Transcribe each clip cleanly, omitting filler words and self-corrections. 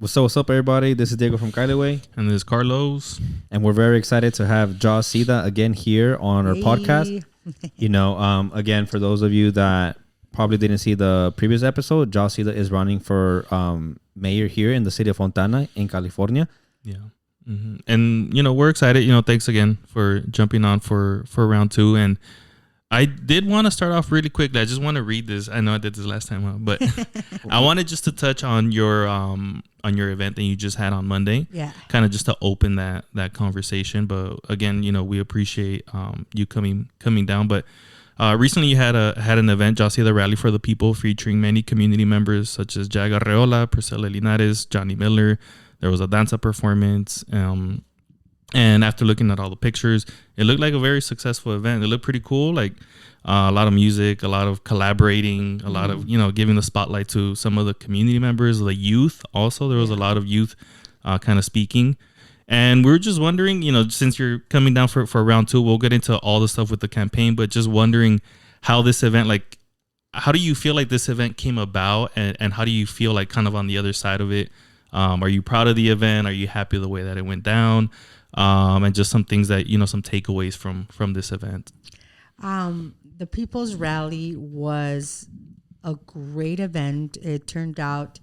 What's up, everybody? This is Diego from Kyleway. And this is Carlos. And we're very excited to have Joz Sida again here on our podcast. Again, for those of you that probably didn't see the previous episode, Joz Sida is running for mayor here in the city of Fontana in California. Yeah. Mm-hmm. And, we're excited. Thanks again for jumping on for round two. And I did want to start off really quickly. I just want to read this. I know I did this last time, but I wanted just to touch on your event that you just had on Monday. Yeah. Kind of just to open that conversation. But again, we appreciate you coming down. But recently you had an event, Joz Sida Rally for the People, featuring many community members such as Jag Arreola, Priscilla Linares, Johnny Miller. There was a danza performance. And after looking at all the pictures, it looked like a very successful event. It looked pretty cool, like a lot of music, a lot of collaborating, a lot of, giving the spotlight to some of the community members, the youth. Also, there was a lot of youth kind of speaking. And we were just wondering, since you're coming down for round two, we'll get into all the stuff with the campaign, but just wondering how this event, like, how do you feel like this event came about? And how do you feel like kind of on the other side of it? Are you proud of the event? Are you happy the way that it went down? And just some things that, some takeaways from this event. The People's Rally was a great event. It turned out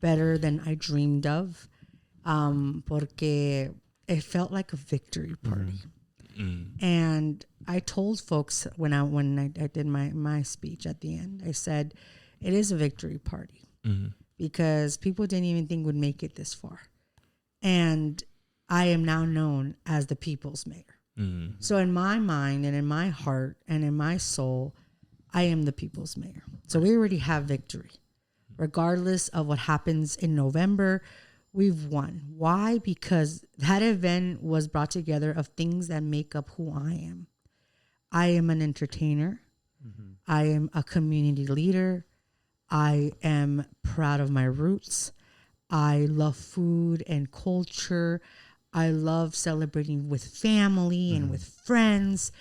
better than I dreamed of, porque it felt like a victory party. Mm-hmm. And I told folks when I did my speech at the end, I said, it is a victory party because people didn't even think would make it this far. And I am now known as the people's mayor. Mm-hmm. So in my mind and in my heart and in my soul, I am the people's mayor. So we already have victory. Regardless of what happens in November, we've won. Why? Because that event was brought together of things that make up who I am. I am an entertainer. Mm-hmm. I am a community leader. I am proud of my roots. I love food and culture. I love celebrating with family and with friends.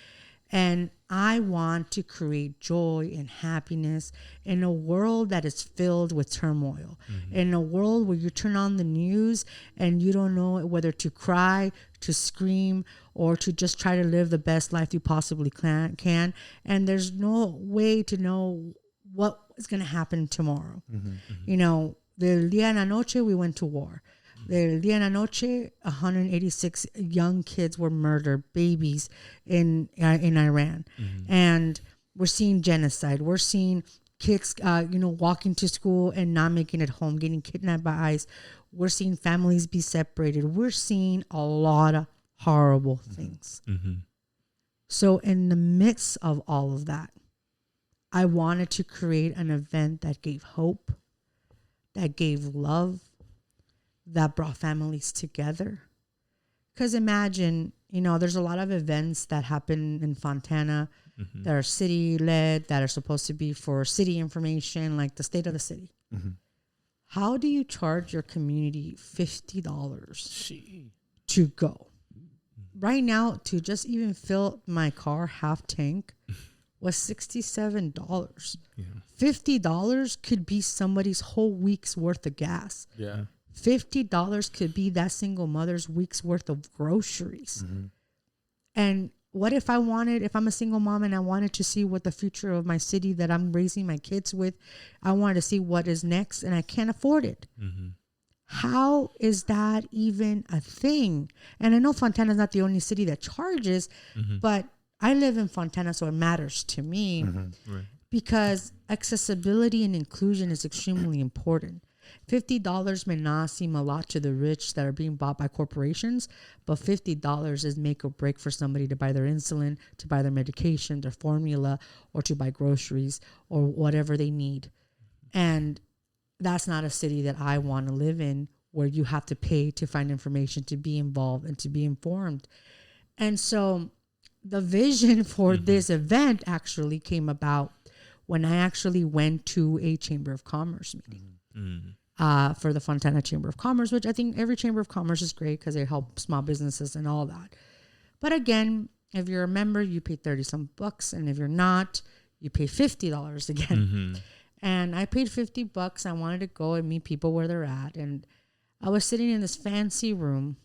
And I want to create joy and happiness in a world that is filled with turmoil. Mm-hmm. In a world where you turn on the news and you don't know whether to cry, to scream, or to just try to live the best life you possibly can. And there's no way to know what is going to happen tomorrow. Mm-hmm. Mm-hmm. Del día en la noche, we went to war. Del día en la noche, 186 young kids were murdered, babies in Iran. Mm-hmm. And we're seeing genocide. We're seeing kids, walking to school and not making it home, getting kidnapped by ICE. We're seeing families be separated. We're seeing a lot of horrible things. Mm-hmm. So in the midst of all of that, I wanted to create an event that gave hope, that gave love, that brought families together. Because imagine, there's a lot of events that happen in Fontana that are city-led, that are supposed to be for city information, like the state of the city. Mm-hmm. How do you charge your community $50 to go? Right now, to just even fill my car half tank was $67. Yeah. $50 could be somebody's whole week's worth of gas. Yeah. $50 could be that single mother's week's worth of groceries. Mm-hmm. And what if I'm a single mom and I wanted to see what the future of my city that I'm raising my kids with, I wanted to see what is next and I can't afford it. Mm-hmm. How is that even a thing? And I know Fontana is not the only city that charges, but I live in Fontana, so it matters to me because accessibility and inclusion is extremely important. $50 may not seem a lot to the rich that are being bought by corporations, but $50 is make or break for somebody to buy their insulin, to buy their medication, their formula, or to buy groceries or whatever they need. And that's not a city that I want to live in, where you have to pay to find information, to be involved and to be informed. And so the vision for this event actually came about when I actually went to a Chamber of Commerce meeting. For the Fontana Chamber of Commerce, which I think every Chamber of Commerce is great because they help small businesses and all that. But again, if you're a member, you pay 30 some bucks. And if you're not, you pay $50 again. Mm-hmm. And I paid $50. I wanted to go and meet people where they're at. And I was sitting in this fancy room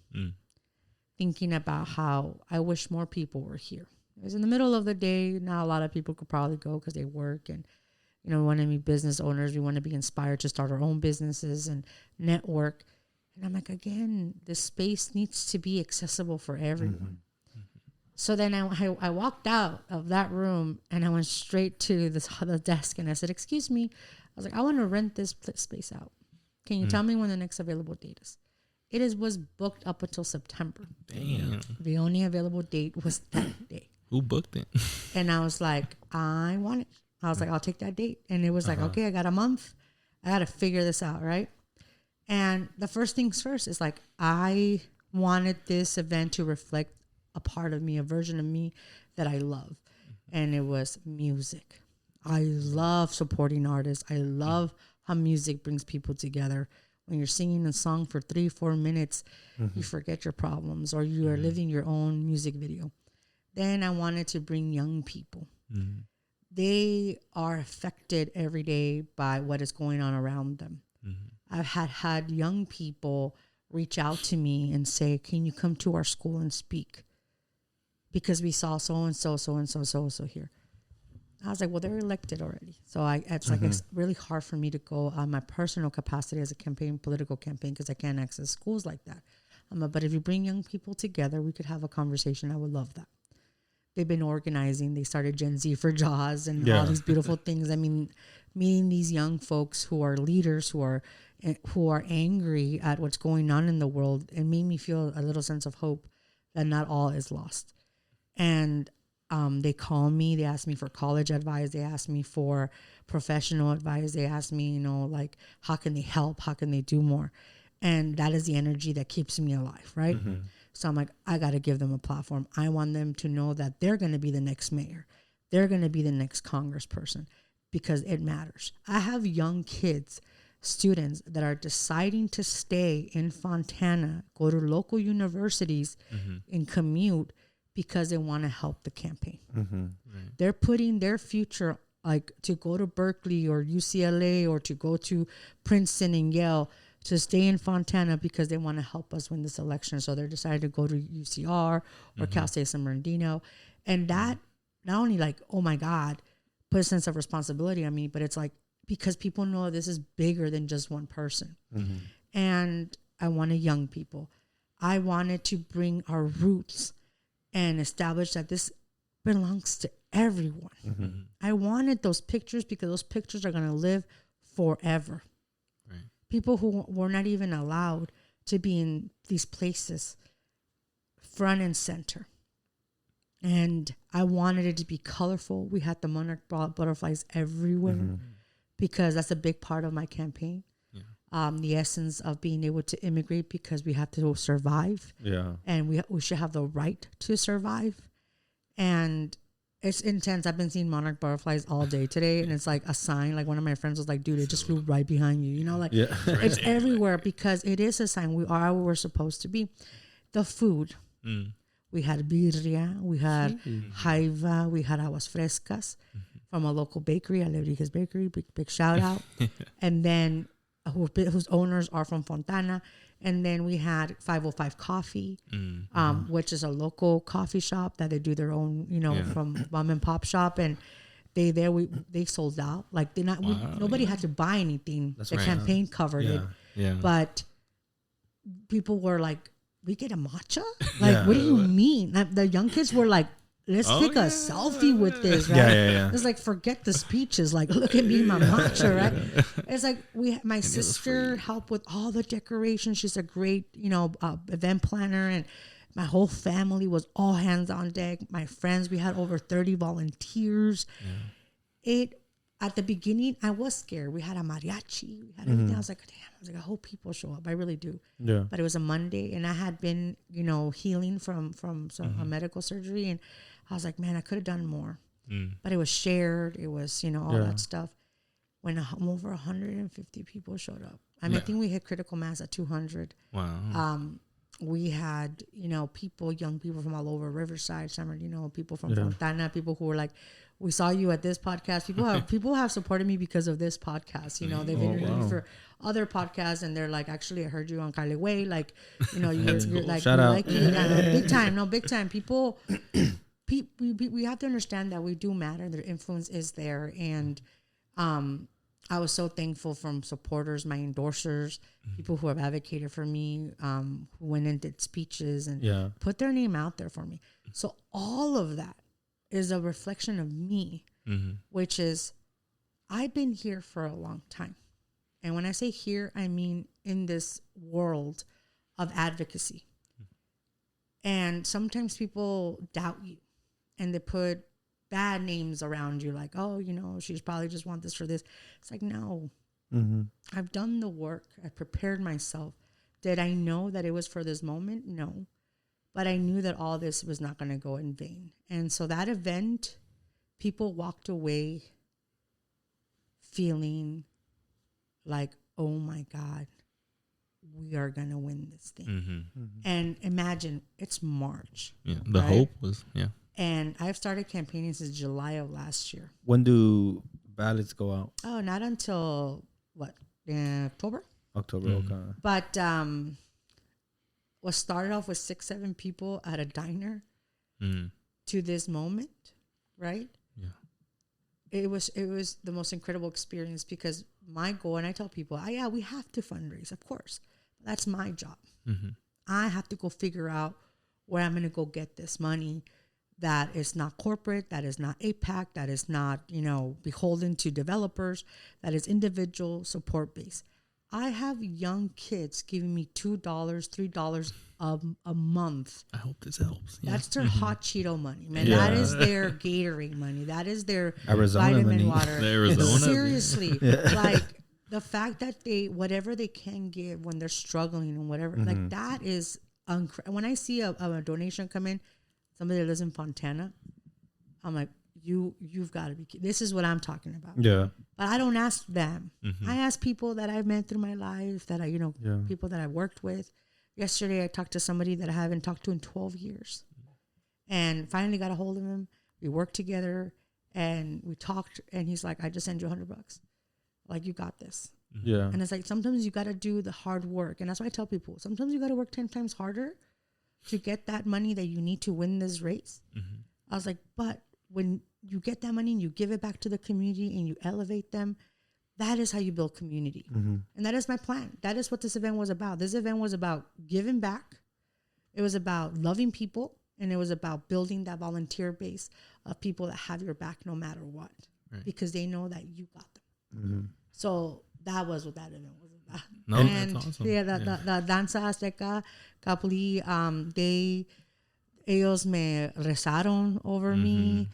thinking about how I wish more people were here. It was in the middle of the day. Now a lot of people could probably go because they work and, we want to be business owners. We want to be inspired to start our own businesses and network. And I'm like, again, this space needs to be accessible for everyone. So then I walked out of that room and I went straight to the desk and I said, excuse me. I was like, I want to rent this space out. Can you tell me when the next available date is? Was booked up until September. Damn. The only available date was that day. Who booked it? And I was like, I want it. I was like, I'll take that date. And it was like, okay, I got a month. I got to figure this out, right? And the first things first is like, I wanted this event to reflect a part of me, a version of me that I love. And it was music. I love supporting artists. I love how music brings people together. When you're singing a song for 3-4 minutes, you forget your problems or you are living your own music video. Then I wanted to bring young people. They are affected every day by what is going on around them. I've had young people reach out to me and say, can you come to our school and speak? Because we saw so-and-so here. I was like, well, they're elected already. So it's like, it's really hard for me to go on my personal capacity as a political campaign, because I can't access schools like that. But if you bring young people together, we could have a conversation. I would love that. They've been organizing. They started Gen Z for Joz and all these beautiful things. I mean, meeting these young folks who are leaders, who are angry at what's going on in the world, it made me feel a little sense of hope that not all is lost. And they call me. They ask me for college advice. They ask me for professional advice. They ask me, like, how can they help? How can they do more? And that is the energy that keeps me alive, right? So I'm like, I got to give them a platform. I want them to know that they're going to be the next mayor. They're going to be the next congressperson, because it matters. I have young kids, students that are deciding to stay in Fontana, go to local universities and commute because they want to help the campaign. Right. They're putting their future, like to go to Berkeley or UCLA or to go to Princeton and Yale, to stay in Fontana because they want to help us win this election. So they're decided to go to UCR or Cal State San Bernardino. And that not only like, oh my God, put a sense of responsibility on me, but it's like, because people know this is bigger than just one person. And I wanted young people. I wanted to bring our roots and establish that this belongs to everyone. I wanted those pictures because those pictures are going to live forever. Right. People who were not even allowed to be in these places, front and center. And I wanted it to be colorful. We had the monarch butterflies everywhere because that's a big part of my campaign. The essence of being able to immigrate, because we have to survive. And we should have the right to survive. And it's intense. I've been seeing monarch butterflies all day today, and it's like a sign. Like one of my friends was like, dude, it just flew right behind you. It's everywhere because it is a sign. We are where we're supposed to be. The food. We had birria, we had jaiva, we had aguas frescas from a local bakery, Alebrijes Bakery, big shout out. And then whose owners are from Fontana. And then we had 505 Coffee, which is a local coffee shop that they do their own, from mom and pop shop. And they sold out. Like nobody had to buy anything. That's the campaign covered it. But people were like, we get a matcha? Like, what do you mean? The young kids were like, let's take a selfie with this, right? It's like, forget the speeches. Like, look at me, my matcha, right? It's like my sister helped with all the decorations. She's a great, event planner, and my whole family was all hands on deck. My friends, we had over 30 volunteers. At the beginning, I was scared. We had a mariachi. We had everything. I was like, damn. I hope people show up. I really do. Yeah. But it was a Monday, and I had been, healing from a medical surgery, and I was like, man, I could have done more. But it was shared. It was, all that stuff. When over 150 people showed up. I think we hit critical mass at 200. Wow. We had, young people from all over Riverside, San Bernardino, people from Fontana, people who were like, we saw you at this podcast. People have supported me because of this podcast. You know, they've interviewed me for other podcasts, and they're like, actually, I heard you on Kylie Way. Like, you know, you're like, shout out. like big time. No, big time. People, we have to understand that we do matter. Their influence is there, and I was so thankful from supporters, my endorsers, people who have advocated for me, who went and did speeches and put their name out there for me. So all of that is a reflection of me, which is I've been here for a long time. And when I say here, I mean in this world of advocacy. And sometimes people doubt you and they put bad names around you, like, oh, you know, she's probably just want this for this. It's like, no, I've done the work. I prepared myself. Did I know that it was for this moment? No. But I knew that all this was not going to go in vain. And so that event, people walked away feeling like, oh my God, we are going to win this thing. And imagine it's March. Yeah. The right? hope was, And I've started campaigning since July of last year. When do ballots go out? Oh, not until October? October. Okay. But what started off with 6-7 people at a diner to this moment, right? Yeah. It was the most incredible experience because my goal, and I tell people, we have to fundraise, of course. That's my job. I have to go figure out where I'm going to go get this money. That is not corporate, that is not APAC, that is not, you know, beholden to developers, that is individual support base. I have young kids giving me $2, $3 a month. I hope this helps. Yeah. That's their hot Cheeto money, man. That is their Gatorade money. That is their Arizona vitamin money. water. Arizona. Seriously. Like the fact that whatever they can give when they're struggling and whatever, like that is, when I see a donation come in, somebody that lives in Fontana, I'm like, you've got to be kidding. This is what I'm talking about. Yeah. But I don't ask them. I ask people that I've met through my life, that people that I've worked with. Yesterday, I talked to somebody that I haven't talked to in 12 years. And finally got a hold of him. We worked together and we talked. And he's like, I just send you $100. Like, you got this. Yeah. And it's like, sometimes you got to do the hard work. And that's why I tell people, sometimes you got to work 10 times harder to get that money that you need to win this race. I was like, but when you get that money and you give it back to the community and you elevate them, that is how you build community. And that is my plan. That is what this event was about. This event was about giving back. It was about loving people. And it was about building that volunteer base of people that have your back no matter what. Right. Because they know that you got them. So that was what that event was about. No, and that's awesome. the Danza Azteca, Capuli, ellos me rezaron over me.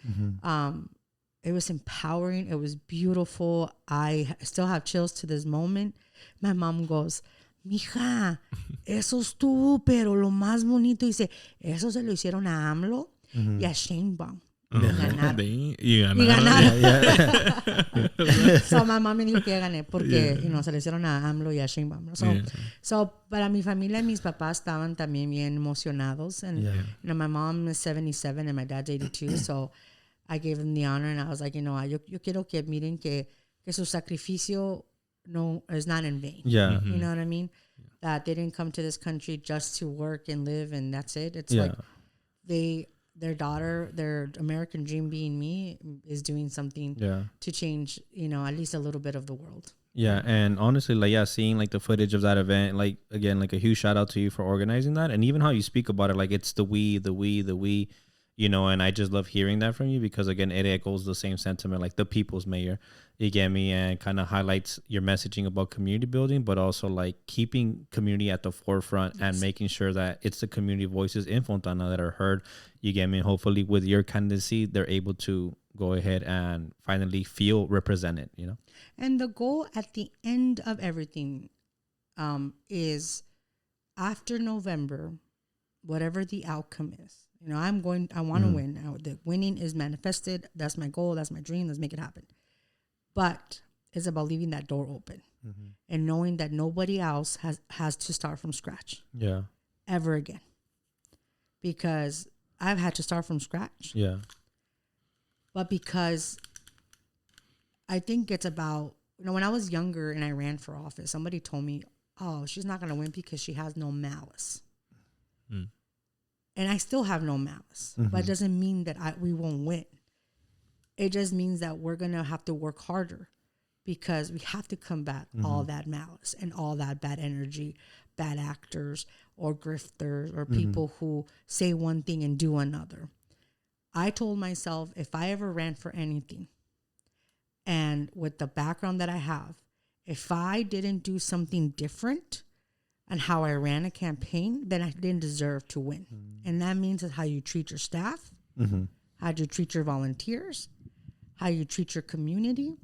It was empowering. It was beautiful. I still have chills to this moment. My mom goes, mija, eso estuvo, pero lo más bonito. Dice, eso se lo hicieron a AMLO y a Sheinbaum. Y ganaron. So my mom me dijo que gané porque se le hicieron a AMLO y a Sheinbaum. So para mi familia, mis papás estaban también bien emocionados. And my mom is 77 and my dad's 82. So I gave them the honor and I was like, yo quiero que miren que su sacrificio is not in vain. Yeah. You know what I mean? That they didn't come to this country just to work and live and that's it. It's like their daughter, their American dream being me, is doing something to change, at least a little bit of the world. Yeah, and honestly, seeing the footage of that event, again, a huge shout out to you for organizing that, and even how you speak about it, it's the we, and I just love hearing that from you because again, it echoes the same sentiment, the people's mayor, you get me, and kind of highlights your messaging about community building, but also keeping community at the forefront and making sure that it's the community voices in Fontana that are heard, you get me, and hopefully with your candidacy, they're able to go ahead and finally feel represented, And the goal at the end of everything is after November, whatever the outcome is, I want to win. Now, the winning is manifested. That's my goal. That's my dream. Let's make it happen. But it's about leaving that door open and knowing that nobody else has to start from scratch. Yeah. Ever again. Because I've had to start from scratch. Yeah. but because I think it's about, when I was younger and I ran for office, somebody told me, oh, she's not going to win because she has no malice. And I still have no malice, but it doesn't mean that we won't win. It just means that we're going to have to work harder because we have to combat all that malice and all that bad energy, bad actors or grifters or people who say one thing and do another. I told myself if I ever ran for anything, and with the background that I have, if I didn't do something different and how I ran a campaign, then I didn't deserve to win. And that means it's how you treat your staff, how you treat your volunteers, how you treat your community,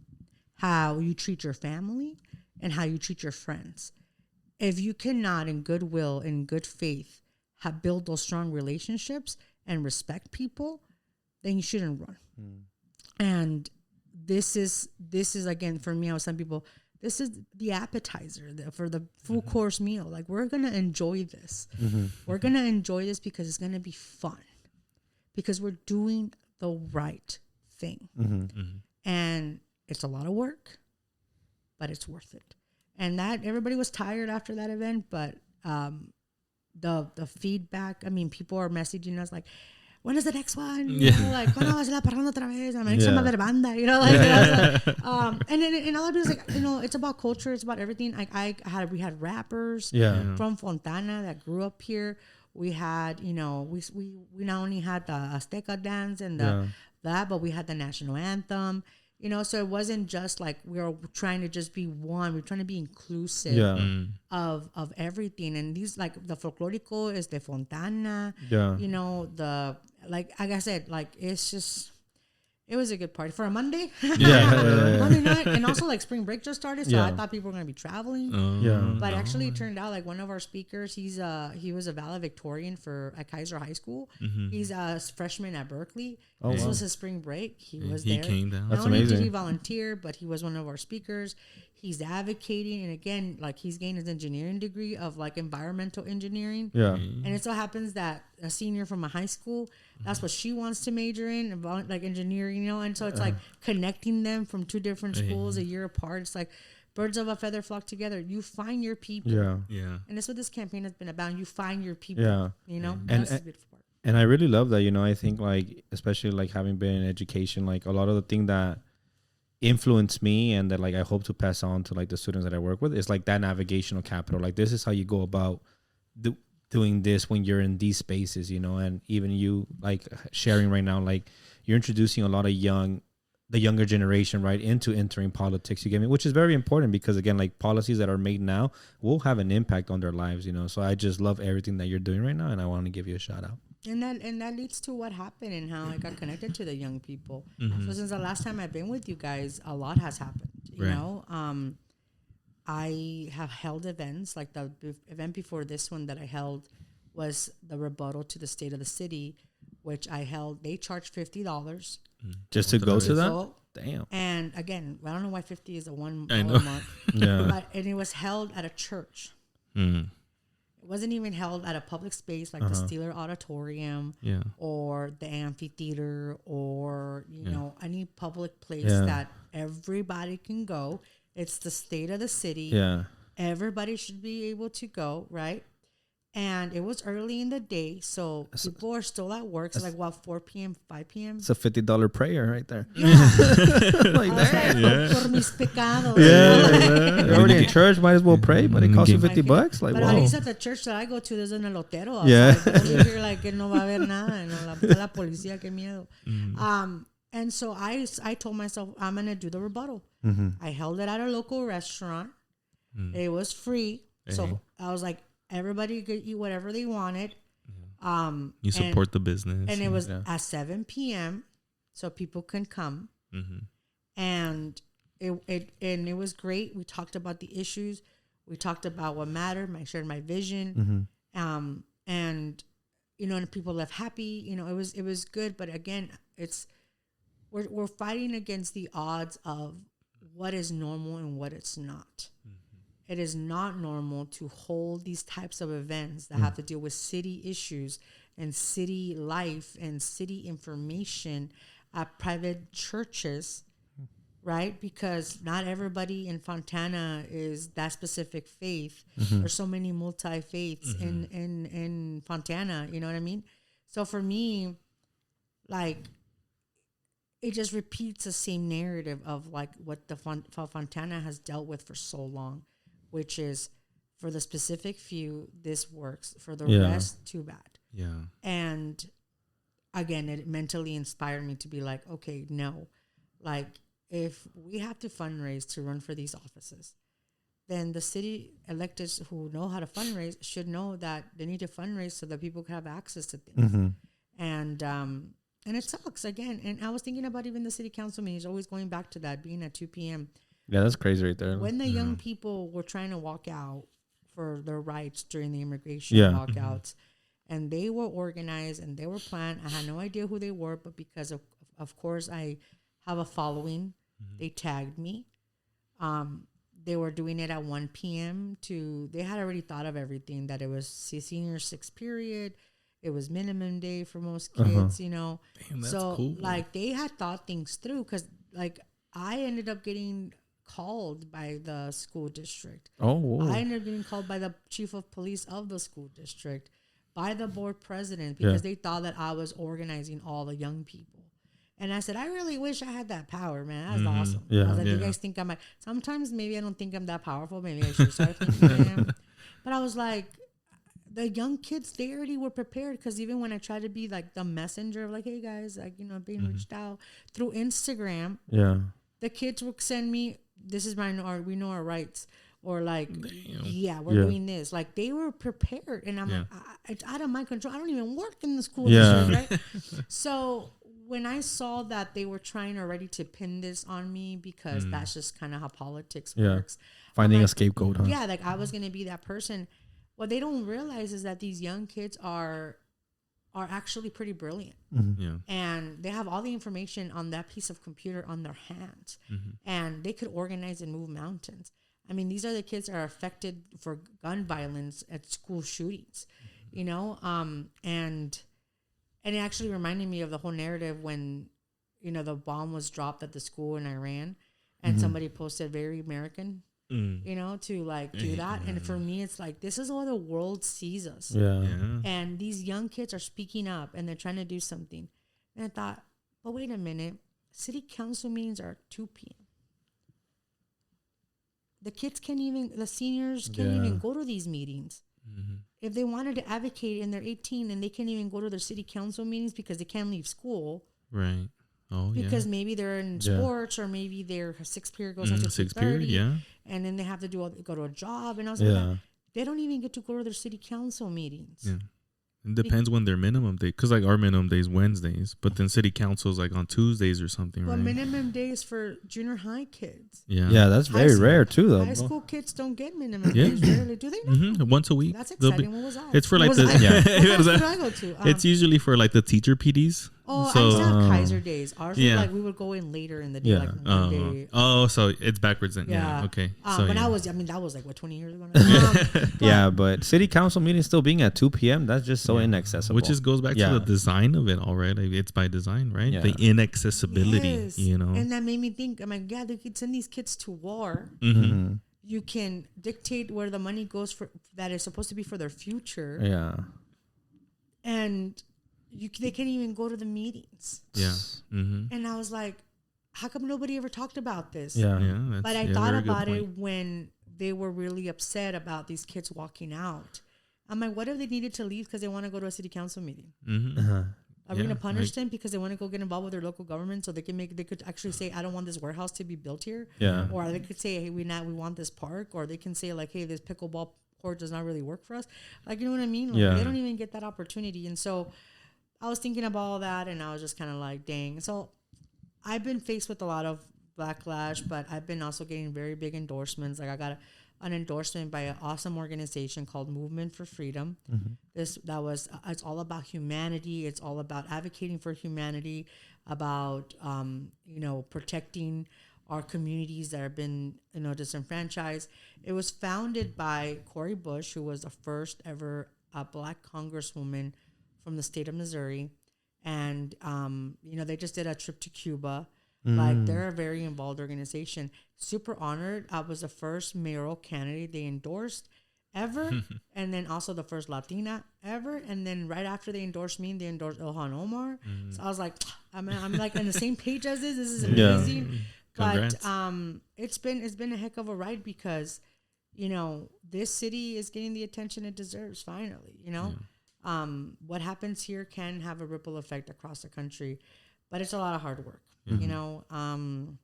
how you treat your family, and how you treat your friends. If you cannot, in goodwill, in good faith, build those strong relationships and respect people, then you shouldn't run. And this is again, for me, I was telling people, this is the appetizer for the full course meal. Like, we're going to enjoy this. We're going to enjoy this because it's going to be fun, because we're doing the right thing. And it's a lot of work, but it's worth it. And that everybody was tired after that event, but the feedback, I mean, people are messaging us like, when is the next one? You know, like, ¿cuándo va a ser la parranda otra vez? I'm like, some banda, you know, like, and all of it is like, it's about culture, it's about everything. Like, we had rappers from Fontana that grew up here. We had, we not only had the Azteca dance and that, but we had the national anthem. So it wasn't just like we were trying to just be one. We're trying to be inclusive of everything. And these, like, the folklorico is the Fontana. Like I said, like, it was a good party for a Monday. Monday night. And also, like, spring break just started, so I thought people were going to be traveling. But actually it turned out, like, one of our speakers, he was a valedictorian at Kaiser High School. He's a freshman at Berkeley. This was his spring break. He was there. He came down. Not only did he volunteer, but he was one of our speakers. He's advocating, and again, like, he's gained his engineering degree of, like, environmental engineering. And it so happens that a senior from a high school, that's what she wants to major in, like engineering, and so it's like connecting them from two different schools a year apart. It's like birds of a feather flock together. You find your people. And that's what this campaign has been about. You find your people. That's the beautiful part. And I really love that. I think, like, especially, like, having been in education, like, a lot of the thing that influenced me and that, like, I hope to pass on to, like, the students that I work with is, like, that navigational capital. Like, this is how you go about doing this when you're in these spaces, and even you, like, sharing right now, like, you're introducing a lot of the younger generation, right, into entering politics, you get me, which is very important because, again, like, policies that are made now will have an impact on their lives, so I just love everything that you're doing right now, and I want to give you a shout out. And that leads to what happened and how I got connected to the young people. So since the last time I've been with you guys, a lot has happened. I have held events, like the event before this one that I held was the rebuttal to the state of the city, which I held. They charged $50 just to go to that. So, damn. And again, I don't know why 50 is a $1 mark. And it was held at a church. It wasn't even held at a public space like the Steeler Auditorium or the amphitheater or, any public place that everybody can go. It's the state of the city. Everybody should be able to go, right? And it was early in the day, so people are still at work. So, like, 4 p.m., 5 p.m. It's a $50 prayer right there. Like that. Por mis pecados. You're already in church, might as well pray, but it costs you $50. Like, but wow. At least at the church that I go to, there's an elotero outside. You're like, que no va a haber nada. La policía, qué miedo. And so I told myself, I'm going to do the rebuttal. I held it at a local restaurant. It was free. So I was like, everybody could eat whatever they wanted. You support the business. And it was at 7 p.m. so people can come. And it was great. We talked about the issues. We talked about what mattered. I shared my vision. And, and people left happy. It was good. But again, we're fighting against the odds of what is normal and what it's not. It is not normal to hold these types of events that have to deal with city issues and city life and city information at private churches, right? Because not everybody in Fontana is that specific faith. There's so many multi-faiths in Fontana, you know what I mean? So for me, like, it just repeats the same narrative of like what the Fontana has dealt with for so long, which is for the specific few, this works. For the rest, too bad. Yeah. And again, it mentally inspired me to be like, okay, no, like if we have to fundraise to run for these offices, then the city electeds who know how to fundraise should know that they need to fundraise so that people can have access to things. And it sucks again. And I was thinking about even the city council meetings, always going back to that, being at 2 p.m. Yeah, that's crazy right there. When the young people were trying to walk out for their rights during the immigration walkouts, and they were organized and they were planned. I had no idea who they were, but because of course I have a following, they tagged me. They were doing it at 1 p.m. They had already thought of everything, that it was senior 6th period. It was minimum day for most kids, you know. Damn, that's so cool. like they had thought things through, because like I ended up getting called by the school district. I ended up getting called by the chief of police of the school district, by the board president, because they thought that I was organizing all the young people. And I said, I really wish I had that power, man. That's awesome. I was like, you guys think I'm like, sometimes maybe I don't think I'm that powerful. Maybe I should start thinking I am. But I was like, the young kids, they already were prepared, because even when I tried to be like the messenger of like, hey guys, like, you know, being reached out through Instagram, the kids would send me, this is we know our rights, or like, we're doing this. Like they were prepared, and I'm like, it's out of my control. I don't even work in the school district, right? So when I saw that they were trying already to pin this on me, because that's just kind of how politics works. Finding like, a scapegoat, huh? Yeah, like I was going to be that person. What they don't realize is that these young kids are actually pretty brilliant. And they have all the information on that piece of computer on their hands. And they could organize and move mountains. I mean, these are the kids that are affected for gun violence at school shootings, you know? And it actually reminded me of the whole narrative when, you know, the bomb was dropped at the school in Iran, and somebody posted very American, you know, to like do that. And for me, it's like, this is how the world sees us. And these young kids are speaking up and they're trying to do something. And I thought, but wait a minute, city council meetings are at 2 p.m. The seniors can't even go to these meetings. If they wanted to advocate and they're 18 and they can't even go to their city council meetings because they can't leave school. Right. Oh, because maybe they're in sports, or maybe their 6th period goes into 6th period, and then they have to go to a job, and I was like, they don't even get to go to their city council meetings. It depends when their minimum day, because like our minimum day is Wednesdays, but then city council is like on Tuesdays or something, right? Well, minimum days for junior high kids. Yeah, that's very rare too, though. High school kids don't get minimum days. Rarely, do they? Not? Once a week. That's exciting. What was that? It's for like the what did I go to? It's usually for like the teacher PDs. Oh, I used to have Kaiser days. Ours was like we would go in later in the day, like Monday. Oh, so it's backwards then. Yeah. Okay. So but that was like what, 20 years ago. But city council meetings still being at 2 p.m. That's just so inaccessible. Which just goes back to the design of it all, right? Like, it's by design, right? The inaccessibility, you know. And that made me think, I'm like, yeah, they could send these kids to war. You can dictate where the money goes for that is supposed to be for their future. And they can't even go to the meetings. And I was like, how come nobody ever talked about this? But I thought about it when they were really upset about these kids walking out. I'm like, what if they needed to leave because they want to go to a city council meeting? Are we going to punish them because they want to go get involved with their local government so they could actually say, I don't want this warehouse to be built here. Or they could say, hey, we want this park. Or they can say like, hey, this pickleball court does not really work for us. Like, you know what I mean? Like, they don't even get that opportunity. And so I was thinking about all that, and I was just kind of like, dang. So I've been faced with a lot of backlash, but I've been also getting very big endorsements. Like I got an endorsement by an awesome organization called Movement for Freedom. It's all about humanity. It's all about advocating for humanity, about protecting our communities that have been disenfranchised. It was founded by Cori Bush, who was the first ever Black congresswoman from the state of Missouri. And, they just did a trip to Cuba. Like, they're a very involved organization. Super honored. I was the first mayoral candidate they endorsed ever. And then also the first Latina ever. And then right after they endorsed me, they endorsed Ilhan Omar. So I was like, I'm like on the same page as this. This is amazing. But it's been a heck of a ride because, this city is getting the attention it deserves finally, what happens here can have a ripple effect across the country, but it's a lot of hard work. I'm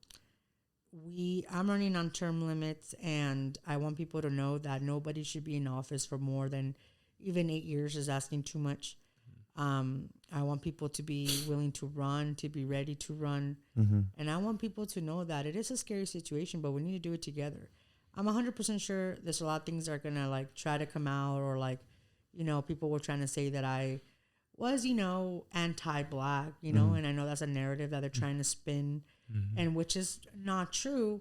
running on term limits, and I want people to know that nobody should be in office for more than even 8 years is asking too much. I want people to be willing to run, to be ready to run. And I want people to know that it is a scary situation, but we need to do it together. I'm 100% sure there's a lot of things that are going to like try to come out, or like, people were trying to say that I was, anti-black, and I know that's a narrative that they're trying to spin, and which is not true,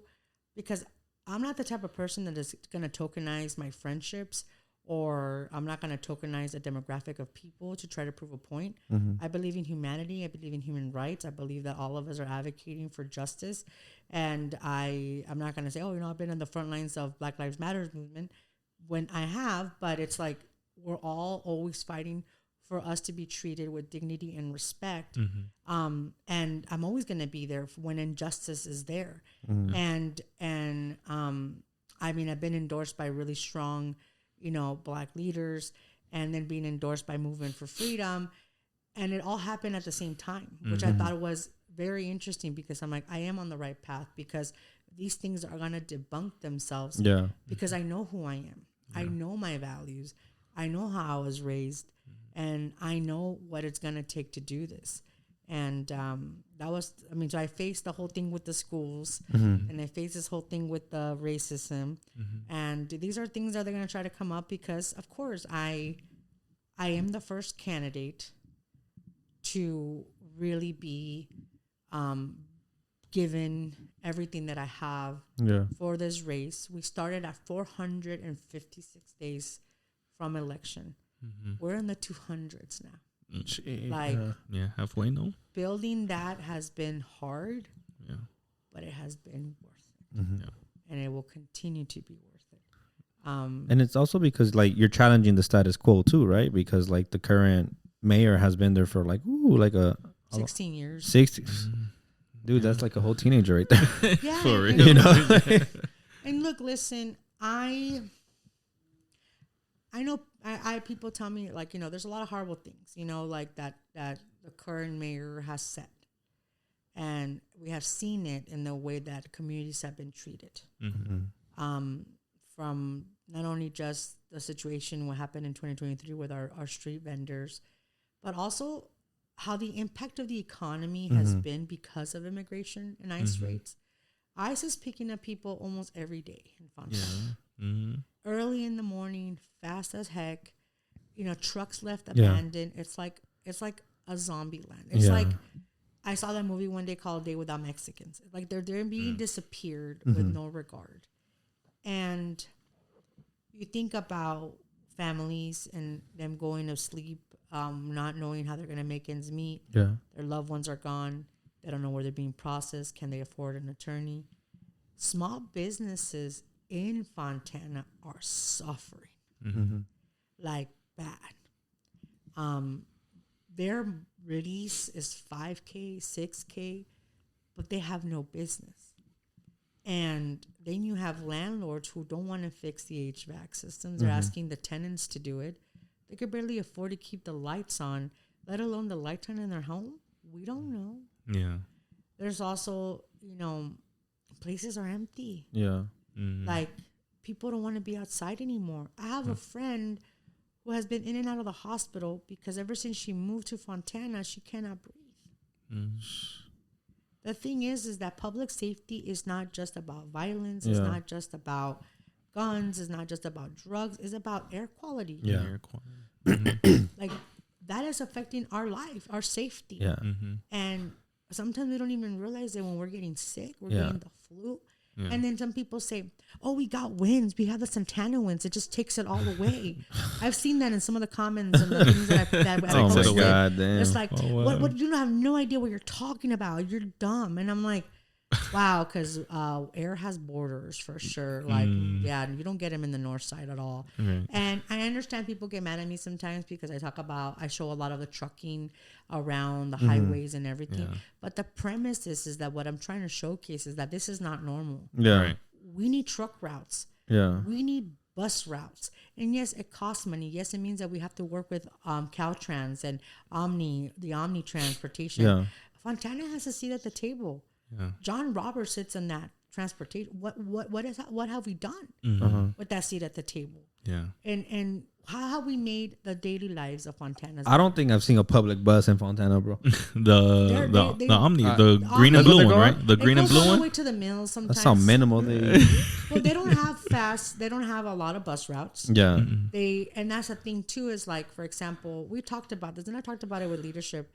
because I'm not the type of person that is going to tokenize my friendships, or I'm not going to tokenize a demographic of people to try to prove a point. I believe in humanity. I believe in human rights. I believe that all of us are advocating for justice. And I'm not going to say, I've been on the front lines of Black Lives Matter movement, when I have, but it's like we're all always fighting for us to be treated with dignity and respect. And I'm always going to be there when injustice is there. And I've been endorsed by really strong, Black leaders, and then being endorsed by Movement for Freedom. And it all happened at the same time, which I thought was very interesting, because I'm like, I am on the right path, because these things are going to debunk themselves. Yeah. Because I know who I am. Yeah. I know my values. I know how I was raised, and I know what it's going to take to do this. And so I faced the whole thing with the schools, and I faced this whole thing with the racism. And these are things that they're going to try to come up, because, of course, I am the first candidate to really be given everything that I have for this race. We started at 456 days from election. We're in the 200s now. Halfway. No, building that has been hard, but it has been worth it, and it will continue to be worth it. And it's also because like you're challenging the status quo too, right? Because like the current mayor has been there for like 16 years. 60. Dude, that's like a whole teenager right there. Yeah, for real. And look, listen, I know I people tell me, like, there's a lot of horrible things, like that the current mayor has said. And we have seen it in the way that communities have been treated. From not only just the situation, what happened in 2023 with our street vendors, but also how the impact of the economy has been because of immigration and ICE raids. ICE is picking up people almost every day in Fontana. Early in the morning, fast as heck. Trucks left abandoned. It's like a zombie land. It's like, I saw that movie one day called Day Without Mexicans. Like they're being disappeared with no regard. And you think about families and them going to sleep, not knowing how they're going to make ends meet. Their loved ones are gone. They don't know where they're being processed. Can they afford an attorney? Small businesses in Fontana are suffering like bad. Their release is $5K, $6K, but they have no business. And then you have landlords who don't want to fix the HVAC systems. They're asking the tenants to do it. They could barely afford to keep the lights on, let alone the lights on in their home. We don't know. Yeah. There's also, places are empty. Yeah. Like, people don't want to be outside anymore. I have a friend who has been in and out of the hospital because ever since she moved to Fontana, she cannot breathe. The thing is that public safety is not just about violence. It's not just about guns. It's not just about drugs. It's about air quality. Yeah. Air quality. Like, that is affecting our life, our safety. Yeah. And sometimes we don't even realize that when we're getting sick, we're getting the flu. Yeah. And then some people say, oh, we got wins. We have the Fontana wins. It just takes it all away. I've seen that in some of the comments and the things that I Oh my posted. God, damn. It's like, Oh, wow. what you have no idea what you're talking about. You're dumb. And I'm like, wow, because air has borders for sure. Like, yeah, you don't get them in the north side at all. Right. And I understand people get mad at me sometimes because I show a lot of the trucking around the highways and everything. Yeah. But the premise is that what I'm trying to showcase is that this is not normal. Yeah. Right. We need truck routes. Yeah. We need bus routes. And yes, it costs money. Yes, it means that we have to work with Caltrans and the Omni transportation. Yeah. Fontana has a seat at the table. Yeah. John Roberts sits in that transportation. What have we done with that seat at the table? Yeah. And how have we made the daily lives of Fontana's? I don't think I've seen a public bus in Fontana, bro. The Omni, the green and Omni. blue That's what one, they right? The It green and goes blue all the one. way to the mills sometimes. That's how minimal they. Well, they don't have they don't have a lot of bus routes. Yeah. And that's the thing too, is like, for example, we talked about this and I talked about it with leadership.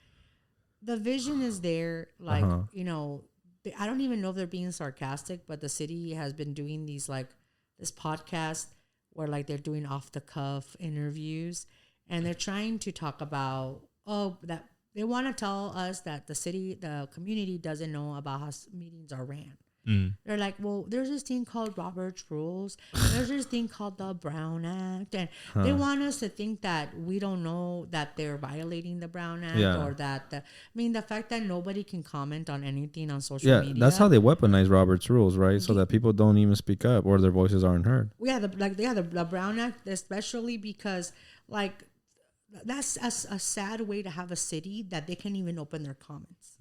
The vision is there, like, I don't even know if they're being sarcastic, but the city has been doing these, like, this podcast where, like, they're doing off the cuff interviews and they're trying to talk about, that they want to tell us that the community doesn't know about how meetings are ran. They're like, well, there's this thing called Robert's Rules. There's this thing called the Brown Act. And they want us to think that we don't know that they're violating the Brown Act or that, the fact that nobody can comment on anything on social media. That's how they weaponize Robert's Rules, right? So that people don't even speak up or their voices aren't heard. Yeah, the Brown Act, especially because, like, that's a sad way to have a city that they can't even open their comments,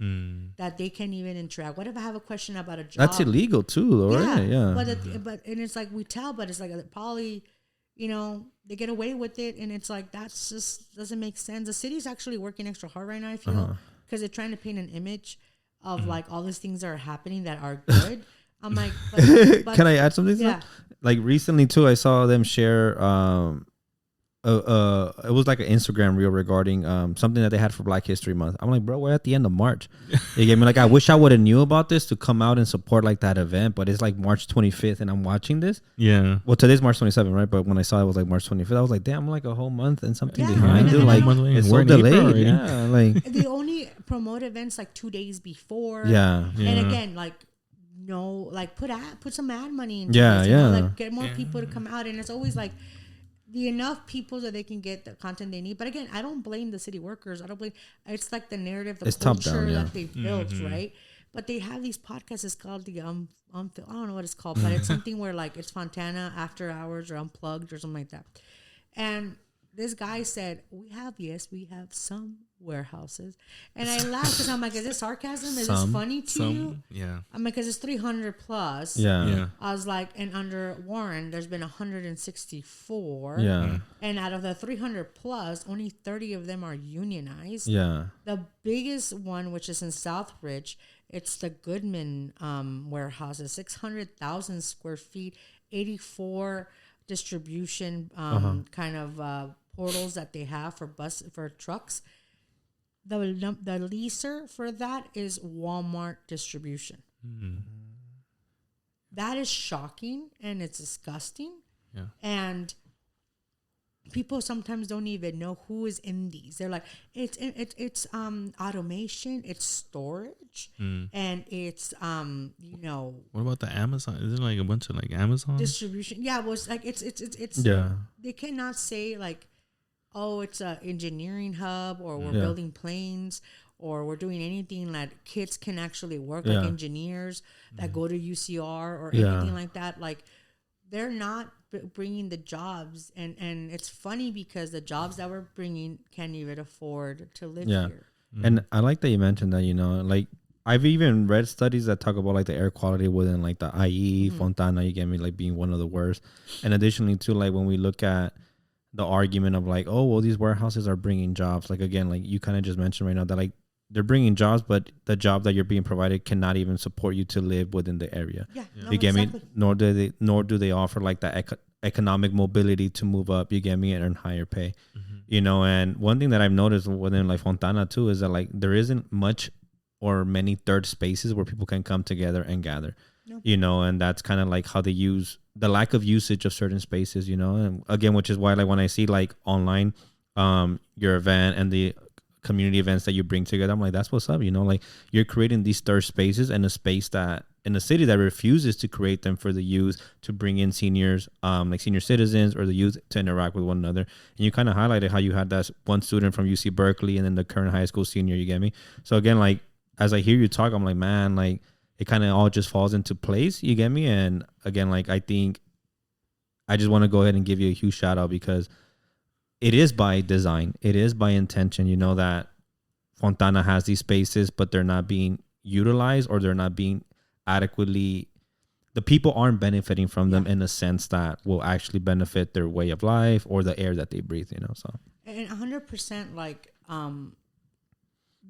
that they can't even interact. What if I have a question about a job? That's illegal too, though, right? Yeah. But it's like we tell, but it's like probably, they get away with it, and it's like that's just doesn't make sense. The city's actually working extra hard right now, I feel, because they're trying to paint an image of like all these things that are happening that are good. I'm like, but can I add something? Yeah. Like recently too, I saw them share. It was like an Instagram reel regarding something that they had for Black History Month. I'm like, bro, we're at the end of March. You get me? Like, I wish I would have knew about this to come out and support like that event, but it's like March 25th and I'm watching this. Yeah. Well, today's March 27th, right? But when I saw it was like March 25th, I was like, damn, I'm like a whole month and something behind. Yeah. Dude, like, it's so delayed. Yeah, like they only promote events like 2 days before. Yeah. And again, like, put some ad money into Yeah, this, yeah. like get more people to come out, and it's always like the enough people that they can get the content they need. But again, I don't blame the city workers. I don't blame. It's like the narrative, the culture that they built, right? But they have these podcasts. It's called the I don't know what it's called, but it's something where like it's Fontana After Hours or Unplugged or something like that. And this guy said, we have some warehouses. And I laughed because I'm like, is this sarcasm? Is this funny to you? Yeah. I'm like, because it's 300 plus. Yeah. I was like, and under Warren, there's been 164. Yeah. And out of the 300 plus, only 30 of them are unionized. Yeah. The biggest one, which is in Southbridge, it's the Goodman warehouse. It's 600,000 square feet, 84 distribution kind of portals that they have for trucks. The leaser for that is Walmart distribution. That is shocking and it's disgusting. Yeah. And people sometimes don't even know who is in these. They're like, it's automation, it's storage, and it's What about the Amazon? Is it like a bunch of like Amazon distribution? Yeah, well, it's like it's Yeah. They cannot say like, oh, it's a engineering hub, or we're Yeah. building planes, or we're doing anything that kids can actually work, like engineers that go to UCR or anything like that. Like, they're not bringing the jobs, and it's funny because the jobs that we're bringing can't even afford to live here. And I like that you mentioned that, like I've even read studies that talk about like the air quality within like the IE, Fontana, you get me, like being one of the worst. And additionally too, like when we look at the argument of like, oh, well, these warehouses are bringing jobs. Like, again, like you kind of just mentioned right now that like they're bringing jobs, but the job that you're being provided cannot even support you to live within the area. Yeah, you get me? Nor do they offer like that economic mobility to move up, you get me, and earn higher pay. And one thing that I've noticed within like Fontana too is that like there isn't much or many third spaces where people can come together and gather. you know, and that's kind of like how they use the lack of usage of certain spaces, you know, and again, which is why like when I see like online, your event and the community events that you bring together, I'm like, that's what's up, you know, like you're creating these third spaces in a space that in a city that refuses to create them for the youth to bring in seniors, like senior citizens or the youth to interact with one another. And you kind of highlighted how you had that one student from UC Berkeley and then the current high school senior, you get me? So again, like, as I hear you talk, I'm like, man, like it kind of all just falls into place, you get me? And again, like, I think I just want to go ahead and give you a huge shout out because it is by design. It is by intention, you know, that Fontana has these spaces, but they're not being utilized or they're not being adequately, the people aren't benefiting from them in a sense that will actually benefit their way of life or the air that they breathe, you know. So and 100% like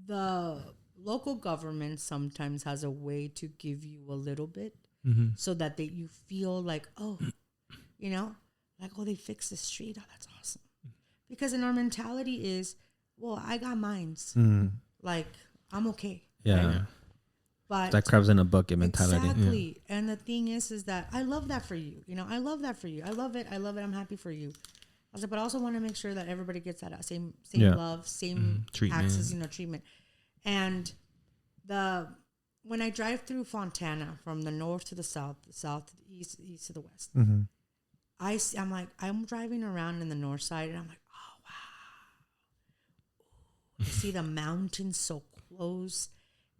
the local government sometimes has a way to give you a little bit so that you feel like, oh, you know, like, oh, they fixed the street, oh, that's awesome, because in our mentality is, well, I got mines, like I'm okay, right? But that crabs in a bucket mentality. Exactly. Yeah. And the thing is that I love that for you. You know, I love that for you. I love it. I'm happy for you. I was like, but I also want to make sure that everybody gets that same love, same access, you know, treatment. And when I drive through Fontana from the north to the south to the east to the west, I'm like, I'm driving around in the north side and I'm like, oh, wow. I see the mountains so close.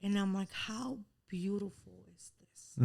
And I'm like, how beautiful is this?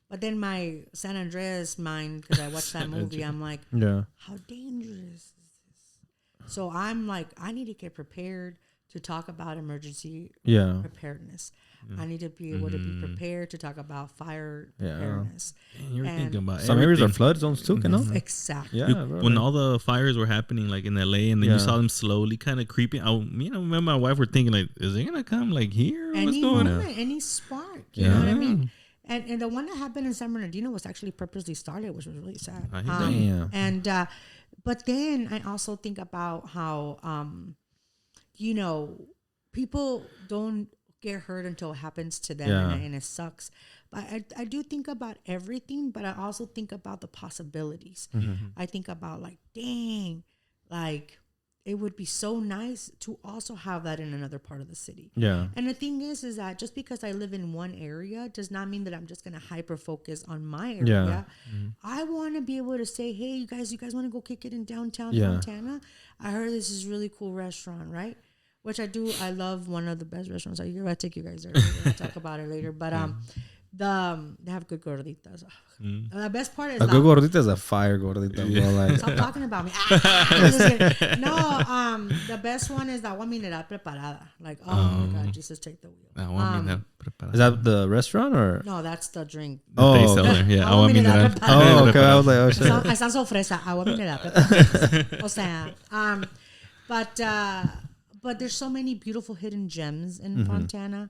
But then my San Andreas mind, because I watched that movie, I'm like, how dangerous is this? So I'm like, I need to get prepared to talk about emergency preparedness. I need to be able to be prepared to talk about fire preparedness. And you're thinking about some areas are flood zones too, you know? Exactly. Yeah, when all the fires were happening, like in LA, and then you saw them slowly kind of creeping. Me and my wife were thinking, like, is it gonna come like here? What's going on? Any spark? You know what I mean? And the one that happened in San Bernardino was actually purposely started, which was really sad. But then I also think about how, you know, people don't get hurt until it happens to them, and it sucks. But I do think about everything, but I also think about the possibilities. I think about like, dang, like it would be so nice to also have that in another part of the city. Yeah. And the thing is that just because I live in one area does not mean that I'm just going to hyper focus on my area. I want to be able to say, hey, you guys want to go kick it in downtown Fontana? I heard this is really cool restaurant, right? Which I do. I love one of the best restaurants. I'll take you guys there. We'll talk about it later. But they have good gorditas. The best part is a good gordita is a fire gordita. Yeah. Like, stop talking about me. No, the best one is the agua mineral preparada. Like, oh my God, Jesus, take the wheel. Agua mineral preparada. Is that the restaurant or? No, that's the drink. Oh, they sell there. Yeah, agua mineral. Oh, okay. I was like, oh shit. Están so fresa, agua mineral preparada. O sea, but there's so many beautiful hidden gems in Fontana.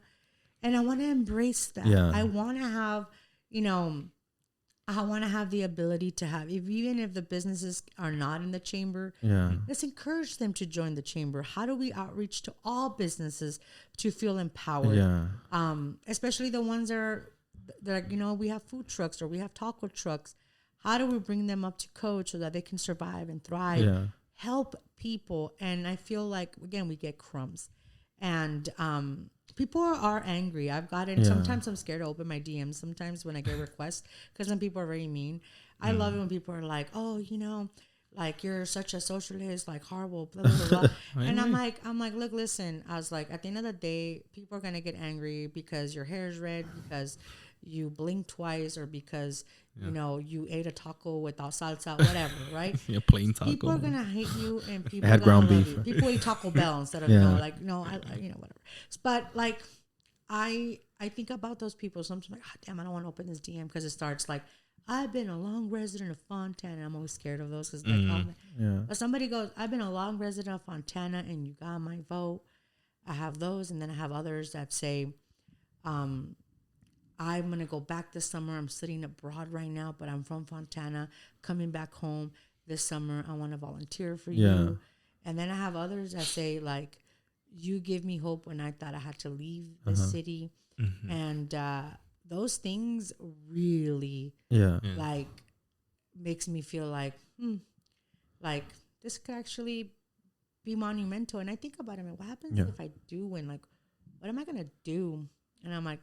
And I want to embrace that. Yeah. I want to have, you know, I want to have the ability to have, even if the businesses are not in the chamber, let's encourage them to join the chamber. How do we outreach to all businesses to feel empowered? Yeah. Especially the ones that are, you know, we have food trucks or we have taco trucks. How do we bring them up to code so that they can survive and thrive? Yeah. Help people. And I feel like, again, we get crumbs. And, people are angry. I've gotten, sometimes I'm scared to open my DMs sometimes when I get requests because some people are very mean. I love it when people are like, oh, you know, like you're such a socialist, like horrible, blah, blah, blah, blah. And I'm like, look, listen, I was like, at the end of the day, people are going to get angry because your hair is red, because you blink twice, or because, you know, you ate a taco without salsa, whatever, right? Yeah, plain taco. People are going to hate you, and people had ground beef. People eat Taco Bell instead of, you know, like, no, you know, whatever. But like, I think about those people. Sometimes I'm like, oh, damn, I don't want to open this DM because it starts like, I've been a long resident of Fontana. I'm always scared of those because but somebody goes, I've been a long resident of Fontana and you got my vote. I have those, and then I have others that say, I'm going to go back this summer. I'm sitting abroad right now, but I'm from Fontana, coming back home this summer. I want to volunteer for you. And then I have others that say, like, you give me hope when I thought I had to leave the city. And those things really like makes me feel like this could actually be monumental. And I think about it, like, what happens if I do win? Like, what am I gonna do? And I'm like,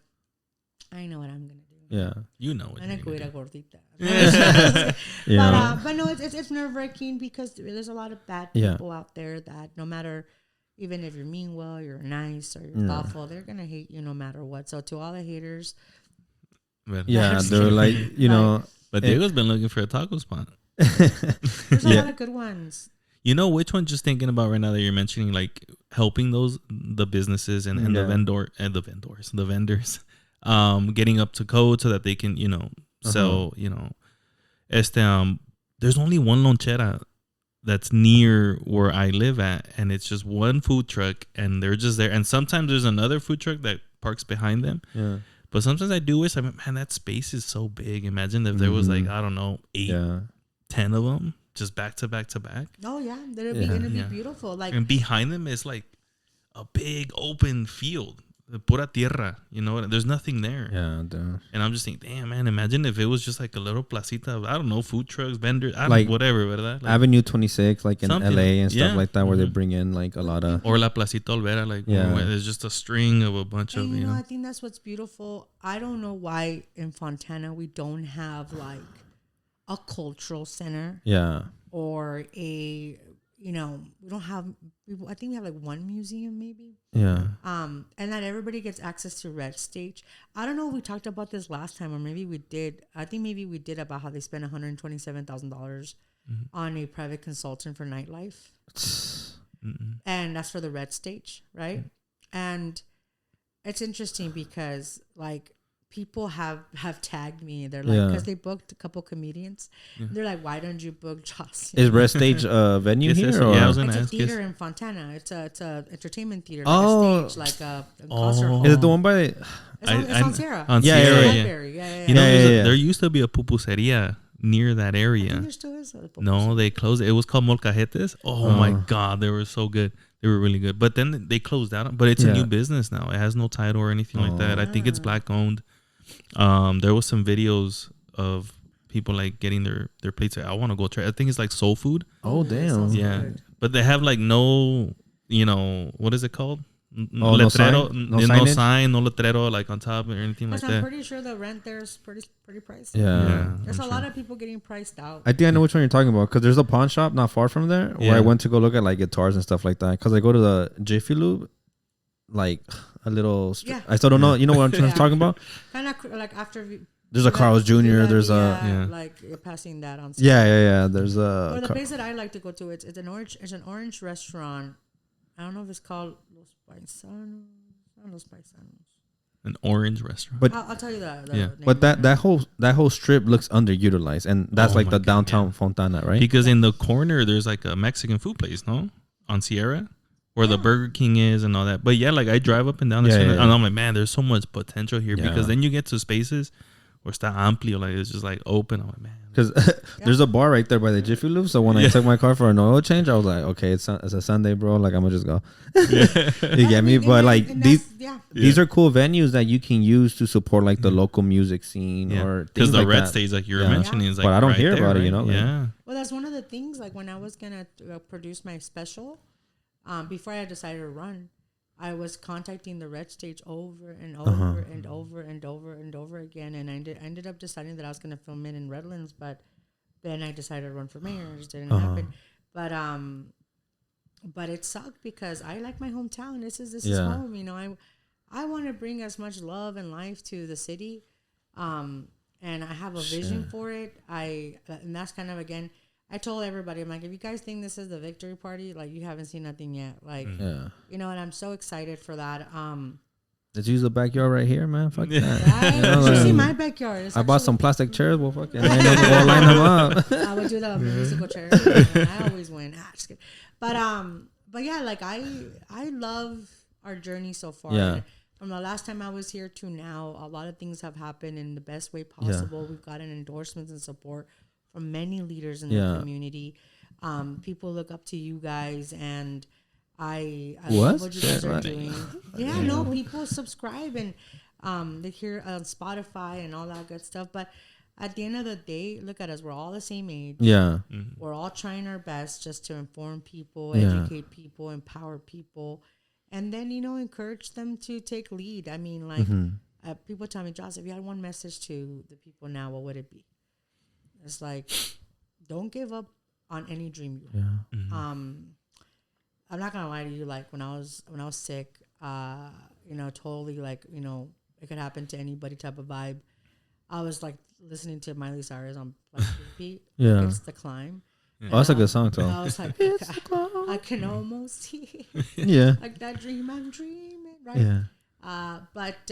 I know what I'm gonna do. Yeah, you know what you're gonna do. Gordita. But no, it's nerve wracking because there's a lot of bad people out there that no matter, even if you're mean, well, you're nice or you're thoughtful, they're gonna hate you no matter what. So to all the haters, they're like, you know. But Diego's been looking for a taco spot. There's a lot of good ones. You know which one? Just thinking about right now that you're mentioning, like helping the businesses and the vendors, getting up to code so that they can, you know, sell, you know, there's only one lonchera that's near where I live at, and it's just one food truck, and they're just there. And sometimes there's another food truck that parks behind them. Yeah. But sometimes I do wish, man, that space is so big. Imagine if there was like, I don't know, 8, 10 of them. Just back to back to back. Oh yeah, it'll be beautiful. Like, and behind them is like a big open field, pura tierra. You know, there's nothing there. Yeah, dude. And I'm just thinking, damn, man, imagine if it was just like a little placita of, I don't know, food trucks, vendors, like whatever, ¿verdad? Like Avenue 26, like in LA and stuff like that, where they bring in like a lot of, or La Placita Olvera, like where there's just a string of a bunch of. You know, I think that's what's beautiful. I don't know why in Fontana we don't have like a cultural center. Yeah. Or we don't have, I think we have like one museum maybe. Yeah. And not everybody gets access to Red Stage. I don't know if we talked about this last time or maybe we did. I think maybe we did about how they spent $127,000 on a private consultant for nightlife. And that's for the Red Stage, right? And it's interesting because like, people have tagged me. They're like, because they booked a couple comedians. They're like, why don't you book Joz? Is Red Stage a venue here? Or? Yeah, I was gonna it's ask. A theater in Fontana. It's a entertainment theater. Like a stage, like a concert hall. Is it the one by? It's on Sierra. On Sierra. Yeah. You know, there used to be a pupuseria near that area. I think there still is a pupuseria. No, they closed it. It was called Molcajetes. Oh my God, they were so good. They were really good. But then they closed down. But it's a new business now. It has no title or anything like that. I think it's black owned. There was some videos of people like getting their plates. I want to go try. I think it's like soul food. Oh damn! Yeah, good. But they have like no, you know, what is it called? Letrero, no sign, no letrero like on top or anything like that. I'm pretty sure the rent there is pretty pricey. Yeah. There's a lot of people getting priced out. I think I know which one you're talking about because there's a pawn shop not far from there where I went to go look at like guitars and stuff like that. Because I go to the Jiffy Lube, like a little. I still don't know. You know what I'm talking about? Kind of like after. There's a Carl's Jr. There's like you're passing that on. Yeah. There's a. Or the place that I like to go to. It's an orange restaurant. I don't know if it's called Los Paisanos. Not Los Paisanos. An orange restaurant. But I'll tell you that. But that whole strip looks underutilized, and that's like the downtown Fontana, right? Because in the corner there's like a Mexican food place, no, on Sierra, where the Burger King is and all that. But yeah, like I drive up and down the street, and I'm like, man, there's so much potential here because then you get to spaces where it's that amplio, like it's just like open. I'm like, man, because there's a bar right there by the Jiffy Lube. So when I took my car for an oil change, I was like, okay, it's a Sunday, bro. Like I'm gonna just go. You get me? But like these are cool venues that you can use to support like the local music scene or because the like Red Stage, like you were mentioning, is like. But I don't right hear there, about right? it, you know. Like, yeah. Well, that's one of the things. Like when I was gonna produce my special, before I decided to run, I was contacting the Red Stage over and over and over and over and over again, and I ended up deciding that I was going to film it in Redlands, but then I decided to run for mayor. It just didn't happen. But it sucked because I like my hometown. This is home. You know, I want to bring as much love and life to the city, and I have a vision for it. And that's kind of again. I told everybody, I'm like, if you guys think this is the victory party, like you haven't seen nothing yet. Like, you know, and I'm so excited for that. Let's use the backyard right here, man. Fuck that. You should see my backyard. I bought some plastic chairs. Well, fuck it. We'll line them up. I would do the musical chair. I always win. Just kidding. But yeah, like I love our journey so far. Yeah. From the last time I was here to now, a lot of things have happened in the best way possible. Yeah. We've gotten endorsements and support from many leaders in the community. People look up to you guys, and I love what you guys are doing. People subscribe, and They hear on Spotify and all that good stuff. But at the end of the day, look at us. We're all the same age. Yeah. We're all trying our best just to inform people, Yeah. educate people, empower people, and then, encourage them to take lead. I mean, like, people tell me, Joz, if you had one message to the people now, what would it be? It's like, don't give up on any dream you have. Yeah. I'm not gonna lie to you. Like when I was sick, totally like it could happen to anybody type of vibe. I was like listening to Miley Cyrus on like repeat. Yeah. It's The Climb. Yeah. Oh, that's a good song too. I was like, I can almost see Yeah. like that dream I'm dreaming, right? Yeah. But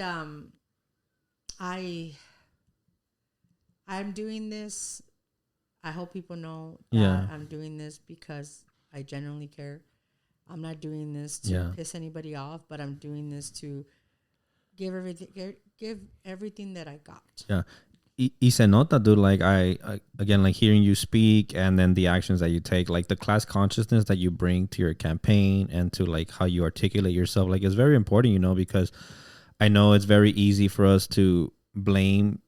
I'm doing this. I hope people know that I'm doing this because I genuinely care. I'm not doing this to piss anybody off, but I'm doing this to give everything that I got. Yeah. Y se nota, dude, like I again, like hearing you speak and then the actions that you take, like the class consciousness that you bring to your campaign and to like how you articulate yourself, like it's very important, because I know it's very easy for us to blame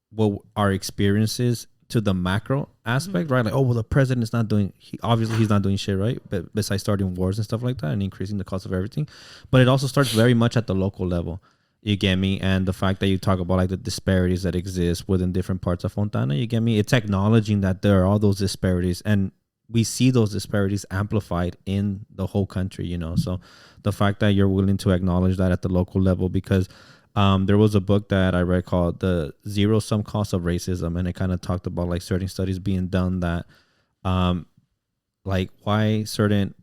what our experiences to the macro aspect, right? Like, oh, well, the president is not doing, obviously he's not doing shit, right? But besides starting wars and stuff like that and increasing the cost of everything. But it also starts very much at the local level. You get me? And the fact that you talk about like the disparities that exist within different parts of Fontana, you get me? It's acknowledging that there are all those disparities and we see those disparities amplified in the whole country, So the fact that you're willing to acknowledge that at the local level, because there was a book that I read called The Zero Sum Cost of Racism, and it kind of talked about like certain studies being done that like why certain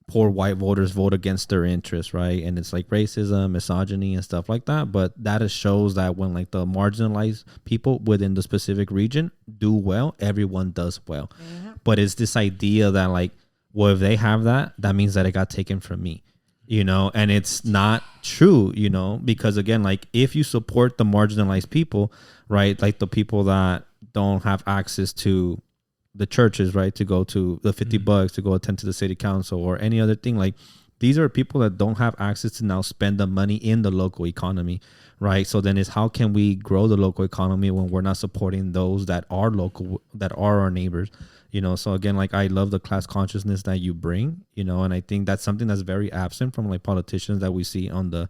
poor white voters vote against their interests, right? And it's like racism, misogyny, and stuff like that. But that just shows that when like the marginalized people within the specific region do well, everyone does well. Yeah. But it's this idea that like, well, if they have that, that means that it got taken from me. And it's not true, because again, like if you support the marginalized people, right, like the people that don't have access to the churches, right, to go to the $50 to go attend to the city council or any other thing, like these are people that don't have access to now spend the money in the local economy, right? So then is how can we grow the local economy when we're not supporting those that are local, that are our neighbors? So again, like I love the class consciousness that you bring, and I think that's something that's very absent from like politicians that we see on the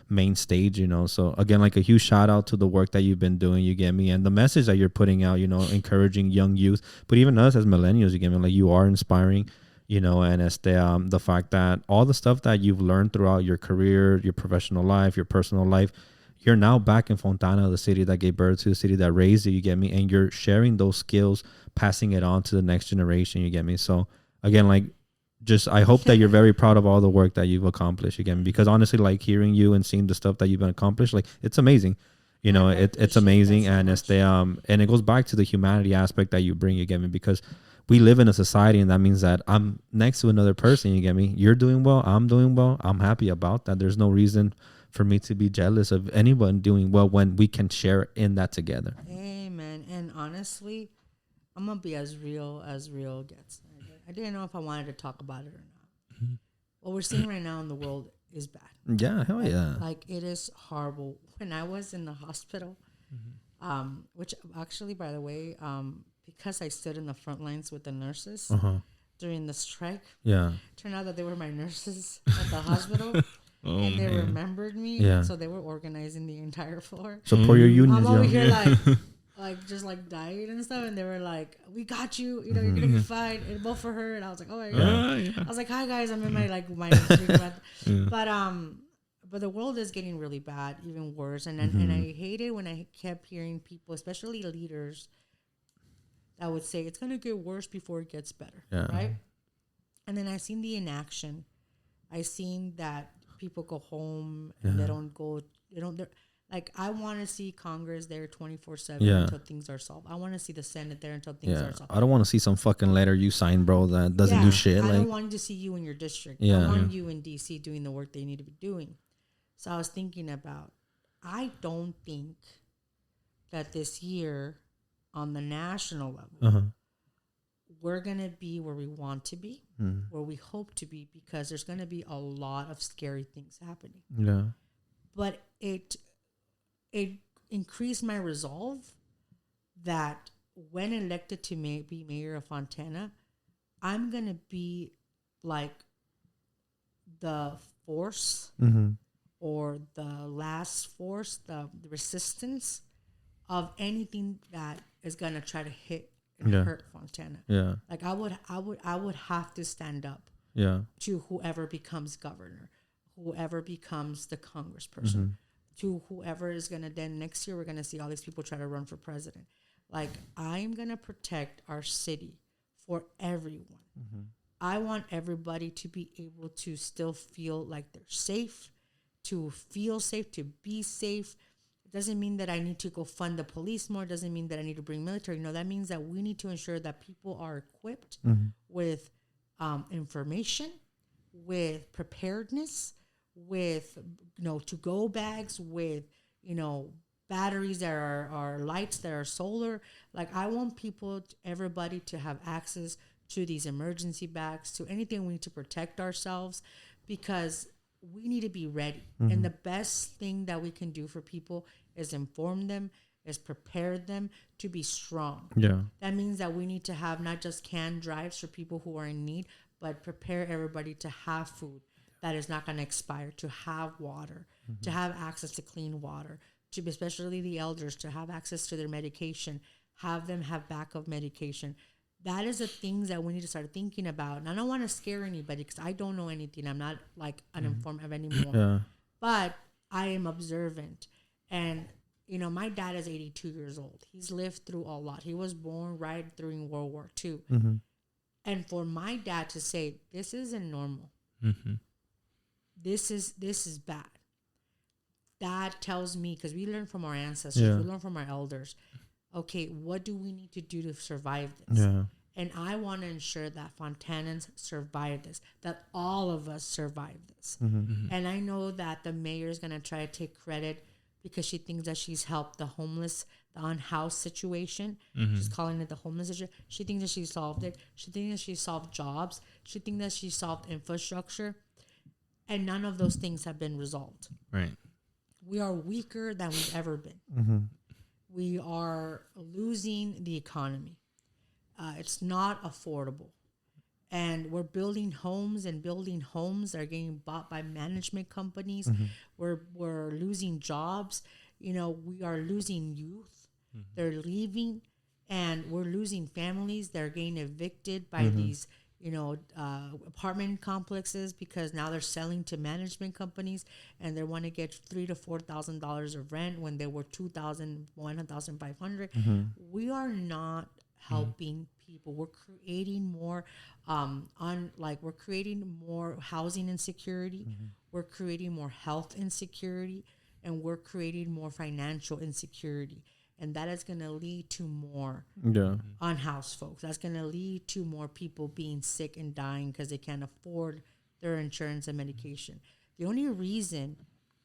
main stage, So again, like a huge shout out to the work that you've been doing, you get me, and the message that you're putting out, encouraging young youth, but even us as millennials, you get me, like you are inspiring, and it's the fact that all the stuff that you've learned throughout your career, your professional life, your personal life, you're now back in Fontana, the city that gave birth to, the city that raised you, you get me, and you're sharing those skills, passing it on to the next generation, you get me. So again, like just I hope that you're very proud of all the work that you've accomplished, again, because honestly, like hearing you and seeing the stuff that you've been accomplished, like it's amazing. It's amazing, so and it's and it goes back to the humanity aspect that you bring, you get me, because we live in a society, and that means that I'm next to another person, you get me. You're doing well, I'm doing well, I'm happy about that. There's no reason for me to be jealous of anyone doing well when we can share in that together. Amen. And honestly, I'm gonna be as real gets. I didn't know if I wanted to talk about it or not. Mm-hmm. What we're seeing right now in the world is bad. Yeah, hell yeah. Like it is horrible. When I was in the hospital, which actually, by the way, because I stood in the front lines with the nurses during the strike, turned out that they were my nurses at the hospital. And they remembered me, so they were organizing the entire floor. Support your unions. I'm over here like just like dying and stuff, and they were like, "We got you, you're gonna be fine." And both for her, and I was like, "Oh my god!" I was like, "Hi guys, I'm in my but the world is getting really bad, even worse, and I hate it when I kept hearing people, especially leaders, that would say it's gonna get worse before it gets better, right? And then I seen the inaction. I seen that people go home and they don't go. Like, I want to see Congress there 24/7 until things are solved. I want to see the Senate there until things are solved. I don't want to see some fucking letter you sign, bro, that doesn't do shit. I don't want to see you in your district. I want you in D.C. doing the work they need to be doing. So I was thinking about, I don't think that this year on the national level, we're going to be where we want to be, where we hope to be, because there's going to be a lot of scary things happening. Yeah. But it increased my resolve that when elected to be mayor of Fontana, I'm going to be like the force or the last force, the resistance of anything that is going to try to hit and hurt Fontana. Yeah. Like I would have to stand up to whoever becomes governor, whoever becomes the congressperson, to whoever is going to, then next year we're going to see all these people try to run for president. Like, I'm going to protect our city for everyone. I want everybody to be able to still feel like they're safe, to feel safe, to be safe. It doesn't mean that I need to go fund the police more. It doesn't mean that I need to bring military. No, that means that we need to ensure that people are equipped with information, with preparedness, with, to-go bags, with, batteries that are lights that are solar. Like, I want everybody to have access to these emergency bags, to anything we need to protect ourselves, because we need to be ready. And the best thing that we can do for people is inform them, is prepare them to be strong. Yeah. That means that we need to have not just canned drives for people who are in need, but prepare everybody to have food that is not going to expire, to have water, to have access to clean water, to especially the elders, to have access to their medication, have them have backup medication. That is the things that we need to start thinking about. And I don't want to scare anybody because I don't know anything. I'm not like uninformed of anymore. Yeah. But I am observant. And, my dad is 82 years old. He's lived through a lot. He was born right during World War II. And for my dad to say, this isn't normal. This is bad. That tells me, because we learn from our ancestors, we learn from our elders. Okay, what do we need to do to survive this? Yeah. And I want to ensure that Fontanans survive this, that all of us survive this. And I know that the mayor is going to try to take credit because she thinks that she's helped the homeless, the unhoused situation. She's calling it the homeless situation. She thinks that she solved it. She thinks that she solved jobs. She thinks that she solved infrastructure. And none of those things have been resolved. Right. We are weaker than we've ever been. We are losing the economy. It's not affordable. And we're building homes that are getting bought by management companies. We're losing jobs. We are losing youth. They're leaving. And we're losing families. They're getting evicted by these apartment complexes because now they're selling to management companies and they want to get $3,000 to $4,000 of rent when they were $2,000, $1,500. We are not helping people. We're creating more we're creating more housing insecurity. We're creating more health insecurity, and we're creating more financial insecurity. And that is going to lead to more unhoused folks. That's going to lead to more people being sick and dying because they can't afford their insurance and medication. The only reason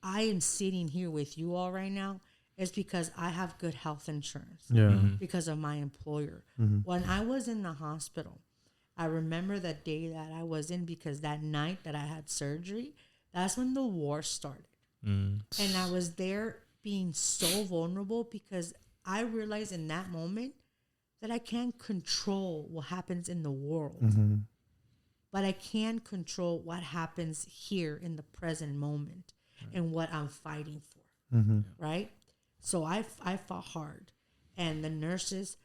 I am sitting here with you all right now is because I have good health insurance because of my employer. When I was in the hospital, I remember that day that I was in, because that night that I had surgery, that's when the war started. And I was there being so vulnerable because I realized in that moment that I can't control what happens in the world, but I can control what happens here in the present moment and what I'm fighting for, right? So I fought hard, and the nurses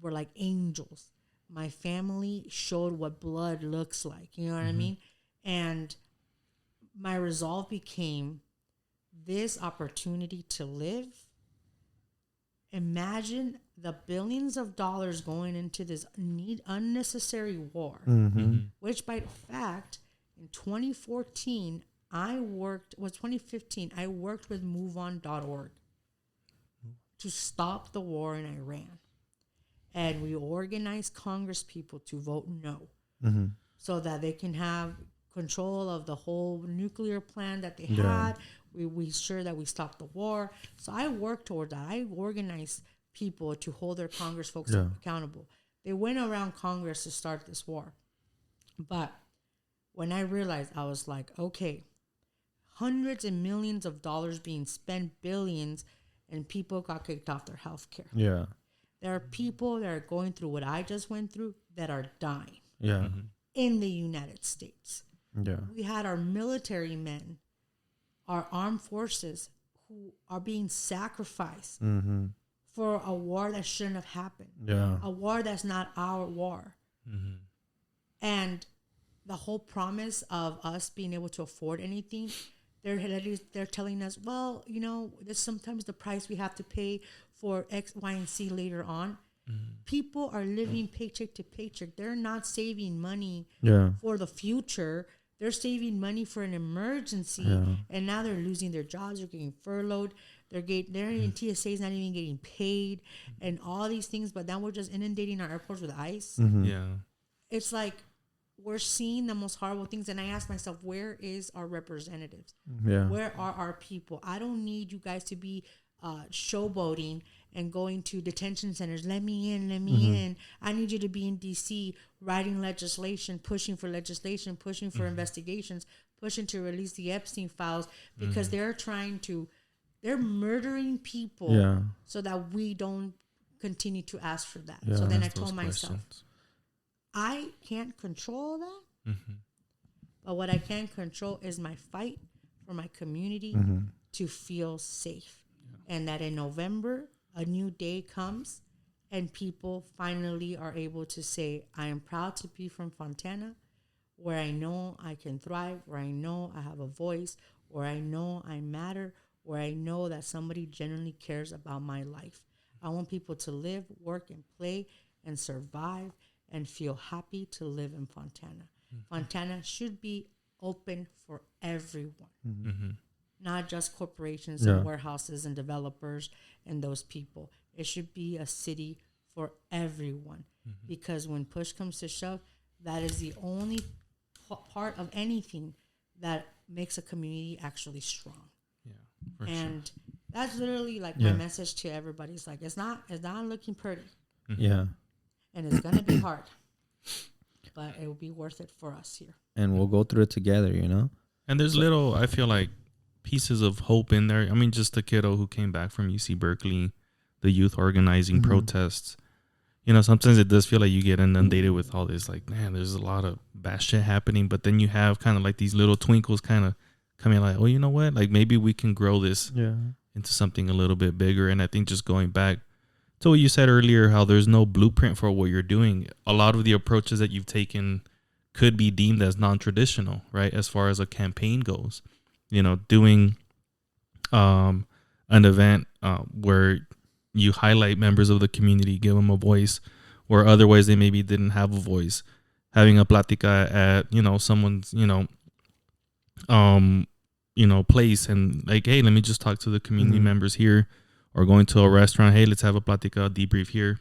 were like angels. My family showed what blood looks like, you know what I mean? And my resolve became this opportunity to live. Imagine the billions of dollars going into this unnecessary war, which by fact, in 2015, I worked with MoveOn.org to stop the war in Iran. And we organized Congress people to vote no, so that they can have control of the whole nuclear plan that they had. We sure that we stopped the war. So I worked toward that. I organized people to hold their Congress folks accountable. They went around Congress to start this war. But when I realized, I was like, okay, hundreds and millions of dollars being spent, billions, and people got kicked off their health care. Yeah. There are people that are going through what I just went through that are dying Yeah. in the United States. Yeah. We had our military men, our armed forces, who are being sacrificed for a war that shouldn't have happened. Yeah. A war that's not our war. And the whole promise of us being able to afford anything, they're telling us, well, you know, there's sometimes the price we have to pay for X, Y, and Z later on. People are living paycheck to paycheck. They're not saving money for the future. They're saving money for an emergency, and now they're losing their jobs. They're getting furloughed. They're in TSA's not even getting paid, and all these things. But now we're just inundating our airports with ICE. Yeah. It's like we're seeing the most horrible things. And I ask myself, where is our representatives? Yeah. Where are our people? I don't need you guys to be showboating and going to detention centers. Let me in. I need you to be in DC writing legislation, pushing for investigations, pushing to release the Epstein files, because they're murdering people so that we don't continue to ask for that. So then I told myself, I can't control that, but what I can control is my fight for my community to feel safe. And that in November, a new day comes and people finally are able to say, I am proud to be from Fontana, where I know I can thrive, where I know I have a voice, where I know I matter, where I know that somebody genuinely cares about my life. I want people to live, work, and play and survive and feel happy to live in Fontana. Fontana should be open for everyone. Not just corporations and warehouses and developers and those people. It should be a city for everyone, because when push comes to shove, that is the only part of anything that makes a community actually strong. Yeah, and that's literally like my message to everybody. It's like it's not looking pretty. Yeah. And it's gonna be hard, but it will be worth it for us here. And we'll go through it together, you know. And there's little, I feel like, pieces of hope in there. I mean, just the kiddo who came back from UC Berkeley, the youth organizing protests. You know, sometimes it does feel like you get inundated with all this, like, man, there's a lot of bad shit happening. But then you have kind of like these little twinkles kind of coming like, oh, you know what? Like maybe we can grow this into something a little bit bigger. And I think just going back to what you said earlier, how there's no blueprint for what you're doing. A lot of the approaches that you've taken could be deemed as non-traditional, right? As far as a campaign goes. You know, doing an event where you highlight members of the community, give them a voice, where otherwise they maybe didn't have a voice. Having a plática at, you know, someone's, place, and like, hey, let me just talk to the community members here, or going to a restaurant, hey, let's have a plática, debrief here.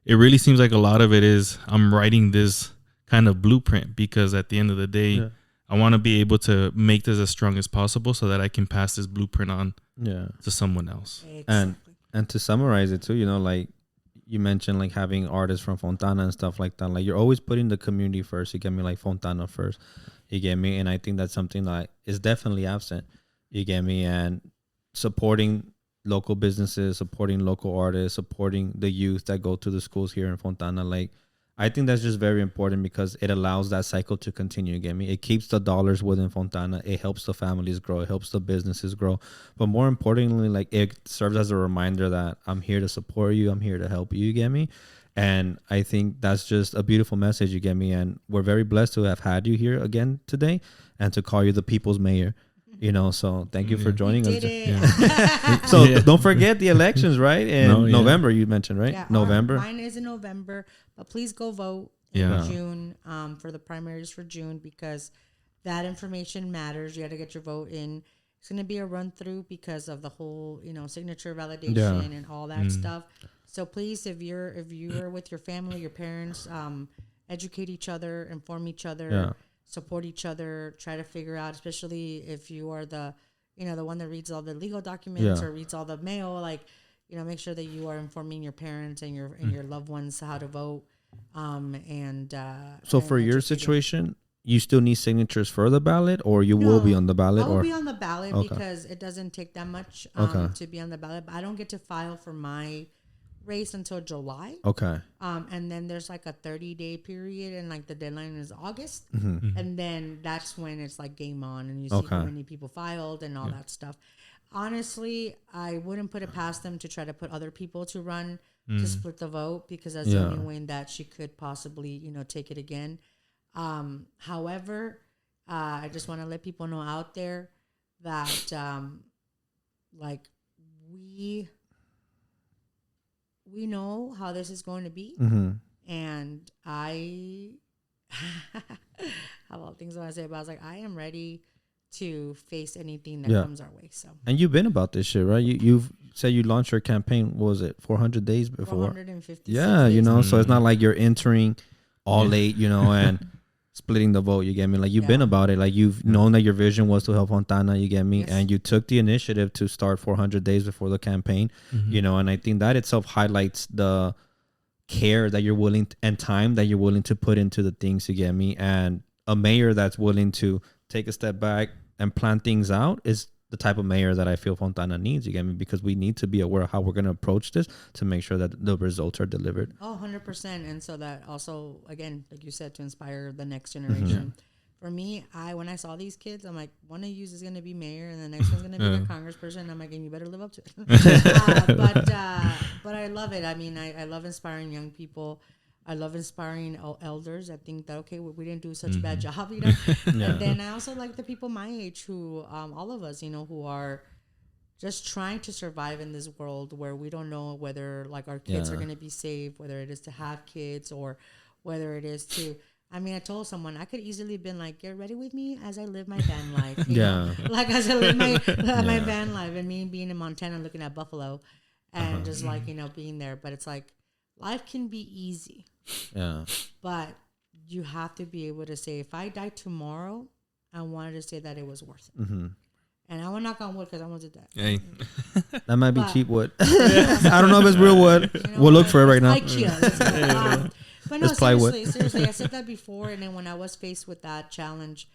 It really seems like a lot of it is I'm writing this kind of blueprint, because at the end of the day, I want to be able to make this as strong as possible so that I can pass this blueprint on to someone else. Exactly. And to summarize it too, you know, like you mentioned, like having artists from Fontana and stuff like that. Like you're always putting the community first. You get me? Like Fontana first. You get me? And I think that's something that is definitely absent. You get me? And supporting local businesses, supporting local artists, supporting the youth that go to the schools here in Fontana. Like, I think that's just very important, because it allows that cycle to continue. You get me? It keeps the dollars within Fontana. It helps the families grow. It helps the businesses grow. But more importantly, like, it serves as a reminder that I'm here to support you. I'm here to help you. You get me? And I think that's just a beautiful message. You get me? And we're very blessed to have had you here again today and to call you the people's mayor. You know, so thank you for joining us. So don't forget the elections, right? In November, you mentioned, right? Yeah, November. Mine is in November, but please go vote in June for the primaries for June, because that information matters. You got to get your vote in. It's going to be a run through because of the whole, signature validation and all that stuff. So please, if you're with your family, your parents, educate each other, inform each other. Support each other, try to figure out, especially if you are the one that reads all the legal documents or reads all the mail, like, make sure that you are informing your parents and your loved ones how to vote. So for your situation, you still need signatures for the ballot, or you will be on the ballot? I will be on the ballot Okay. because it doesn't take that much Okay. to be on the ballot. But I don't get to file for my race until July. Okay. And then there's like a 30-day period, and like the deadline is August. Mm-hmm. And then that's when it's like game on, and you see Okay. how many people filed and all that stuff. Honestly, I wouldn't put it past them to try to put other people to run to split the vote, because that's the only way that she could possibly, you know, take it again. However, I just want to let people know out there that like we know how this is going to be. Mm-hmm. And I have all things I want to say, but I was like, I am ready to face anything that comes our way. So, and you've been about this shit, right? You've said you launched your campaign. What was it 400 days before? 450. Yeah, you know, so it's not like you're entering all late, you know, and splitting the vote. You get me? Like you've been about it. Like you've known that your vision was to help Fontana. You get me? Yes. And you took the initiative to start 400 days before the campaign. You know, and I think that itself highlights the care that you're willing and time that you're willing to put into the things. You get me? And a mayor that's willing to take a step back and plan things out is the type of mayor that I feel Fontana needs. You get me? Because we need to be aware of how we're going to approach this to make sure that the results are delivered. Oh, 100%. And so that also, again, like you said, to inspire the next generation. For me, when I saw these kids, I'm like, one of you is going to be mayor and the next one's going to be a congressperson. I'm like, and you better live up to it. But I love it. I mean, I love inspiring young people. I love inspiring elders. I think that, okay, we didn't do such a bad job, you know. And then I also like the people my age who, all of us, you know, who are just trying to survive in this world where we don't know whether like our kids are going to be saved, whether it is to have kids or whether it is to, I mean, I told someone I could easily have been like, get ready with me as I live my van life. You know? Like as I live my van life, and me being in Montana looking at buffalo and just like, you know, being there. But it's like, life can be easy. Yeah. But you have to be able to say, if I die tomorrow, I wanted to say that it was worth it. And I will knock on wood because I won't do that. Hey. That might be cheap wood. I don't know if it's real wood. You know, we'll look for it right now. But no, seriously, I said that before. And then when I was faced with that challenge,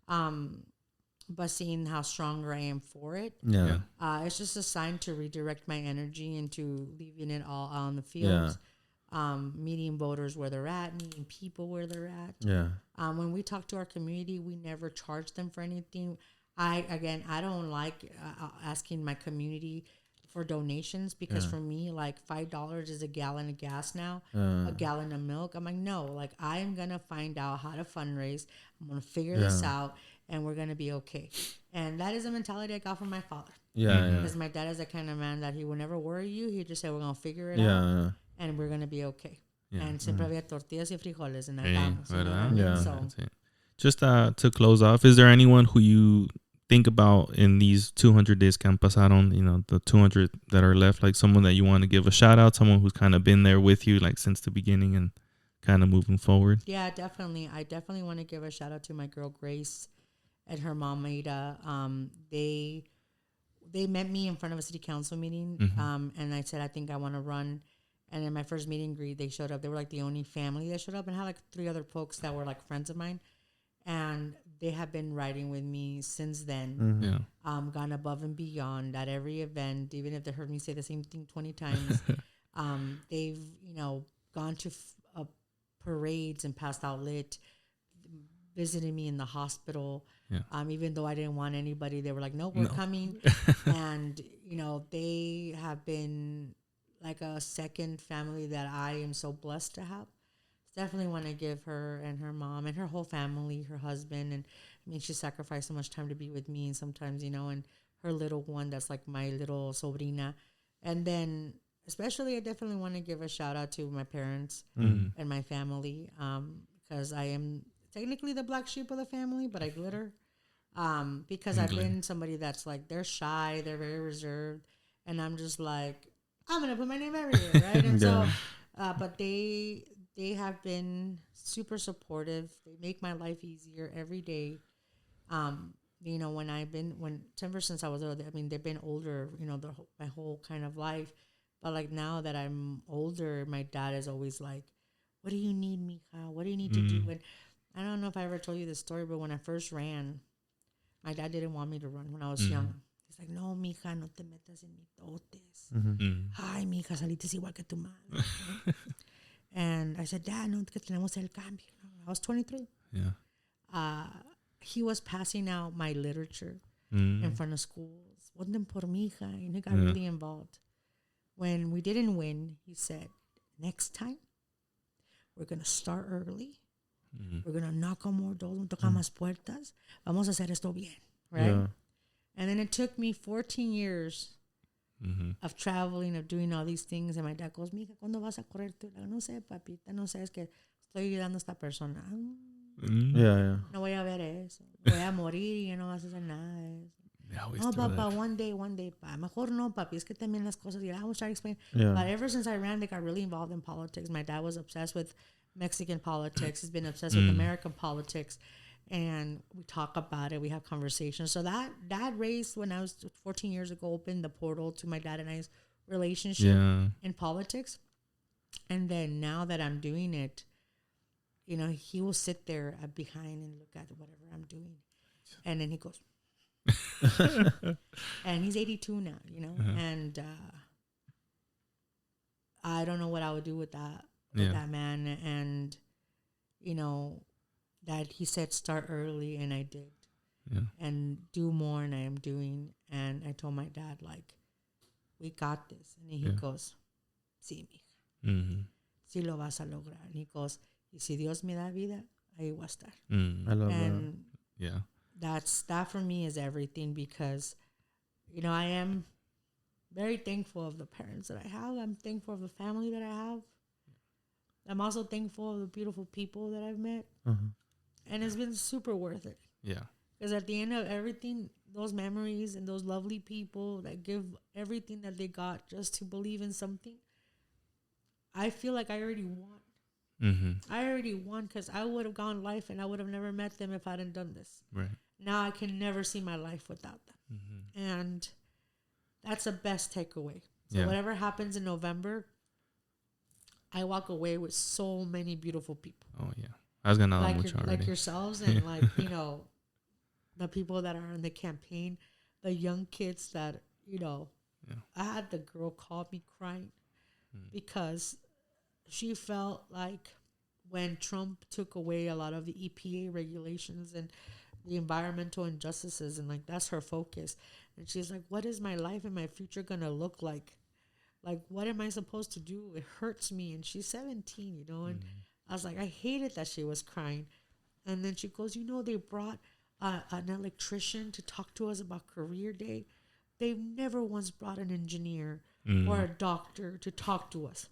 but seeing how stronger I am for it, it's just a sign to redirect my energy into leaving it all out on the field. Meeting voters where they're at, meeting people where they're at. When we talk to our community, we never charge them for anything. I don't like asking my community for donations because for me, like $5 is a gallon of gas now, a gallon of milk. I'm like, no, like I am going to find out how to fundraise. I'm going to figure this out and we're going to be okay. And that is a mentality I got from my father. Because my dad is the kind of man that he will never worry you. He just said, we're going to figure it out. And we're going to be okay. And siempre había tortillas y frijoles and So just to close off, is there anyone who you think about in these 200 days que han pasaron, you know, the 200 that are left, like someone that you want to give a shout out, someone who's kind of been there with you like since the beginning and kind of moving forward? Yeah, definitely. I definitely want to give a shout out to my girl Grace and her mom Ada. They met me in front of a city council meeting, and I said, I think I want to run. And in my first meet and greet, they showed up. They were like the only family that showed up, and had like 3 other folks that were like friends of mine. And they have been riding with me since then. Gone above and beyond at every event, even if they heard me say the same thing 20 times. They've, you know, gone to parades and passed out lit, visited me in the hospital. Even though I didn't want anybody, they were like, no, we're coming. And, you know, they have been like a second family that I am so blessed to have. Definitely want to give her and her mom and her whole family, her husband. And I mean, she sacrificed so much time to be with me. And sometimes, you know, and her little one, that's like my little sobrina. And then especially, I definitely want to give a shout out to my parents and my family. Because I am technically the black sheep of the family, but I glitter. Because I've been somebody that's like, they're shy, they're very reserved. And I'm just like, I'm going to put my name everywhere, right? And so, but they have been super supportive. They make my life easier every day. You know, ever since I was older, I mean, they've been older, you know, my whole kind of life. But like now that I'm older, my dad is always like, what do you need, Mija? What do you need to do? And I don't know if I ever told you this story, but when I first ran, my dad didn't want me to run when I was young. He's like, no, mija, no te metas en mitotes. Ay, mija, saliste igual que tu madre. And I said, Dad, no, que tenemos el cambio. I was 23. Yeah. He was passing out my literature in front of schools. Voten por mi hija. And he got really involved. When we didn't win, he said, next time, we're going to start early. We're going to knock on more doors, tocar más puertas. Vamos a hacer esto bien, right? Yeah. And then it took me 14 years of traveling, of doing all these things. And my dad goes, mija, ¿cuándo vas a correr tú? Like, no sé, papita, no sé, es que estoy ayudando a esta persona. Yeah. No voy a ver eso. Voy a morir y no vas a hacer nada de eso. No, papá, one day, pa. Mejor no, papi. Es que también las cosas, I was trying to explain. Yeah. But ever since I ran, they got really involved in politics. My dad was obsessed with Mexican politics. He's been obsessed with American politics. And we talk about it. We have conversations. So that race, when I was 14 years ago, opened the portal to my dad and I's relationship in politics. And then now that I'm doing it, you know, he will sit there behind and look at whatever I'm doing. And then he goes, and he's 82 now, you know, and I don't know what I would do with that man. And, you know, that he said start early, and I did. And do more, and I am doing. And I told my dad, like, we got this. And he goes, sí, mija. Sí lo vas a lograr. And he goes, y si Dios me da vida, ahí voy a estar. I love that. Yeah. That for me is everything, because, you know, I am very thankful of the parents that I have. I'm thankful of the family that I have. I'm also thankful of the beautiful people that I've met. And it's been super worth it. Yeah. Because at the end of everything, those memories and those lovely people that give everything that they got just to believe in something, I feel like I already won. I already won, because I would have gone life and I would have never met them if I hadn't done this. Right. Now I can never see my life without them. And that's the best takeaway. So whatever happens in November, I walk away with so many beautiful people. Oh, yeah. I was going to like yourselves, and like, you know, the people that are in the campaign, the young kids that, you know, I had the girl call me crying because she felt like when Trump took away a lot of the EPA regulations and the environmental injustices, and like that's her focus, and she's like, what is my life and my future gonna look like what am I supposed to do? It hurts me. And she's 17, you know, and I was like, I hated that she was crying. And then she goes, you know, they brought an electrician to talk to us about career day. They've never once brought an engineer or a doctor to talk to us.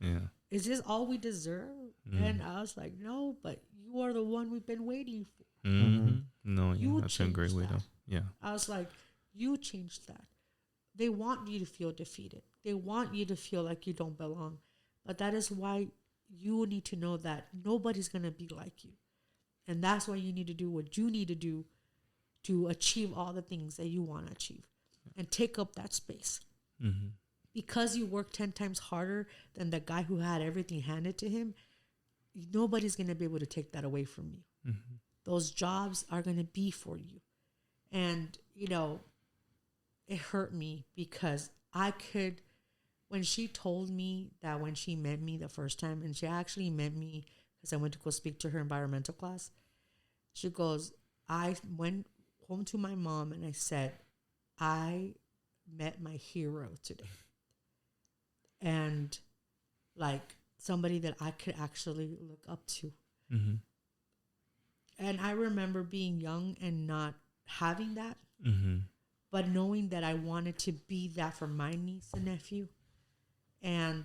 Yeah. Is this all we deserve? And I was like, no, but you are the one we've been waiting for. No, yeah, that's a great way to. Yeah. I was like, you changed that. They want you to feel defeated. They want you to feel like you don't belong. But that is why you need to know that nobody's going to be like you. And that's why you need to do what you need to do to achieve all the things that you want to achieve and take up that space. Because you work 10 times harder than the guy who had everything handed to him, nobody's going to be able to take that away from you. Those jobs are going to be for you. And, you know, it hurt me because I could, when she told me that when she met me the first time, and she actually met me because I went to go speak to her environmental class, she goes, I went home to my mom and I said, I met my hero today. And like somebody that I could actually look up to. And I remember being young and not having that, but knowing that I wanted to be that for my niece and nephew, and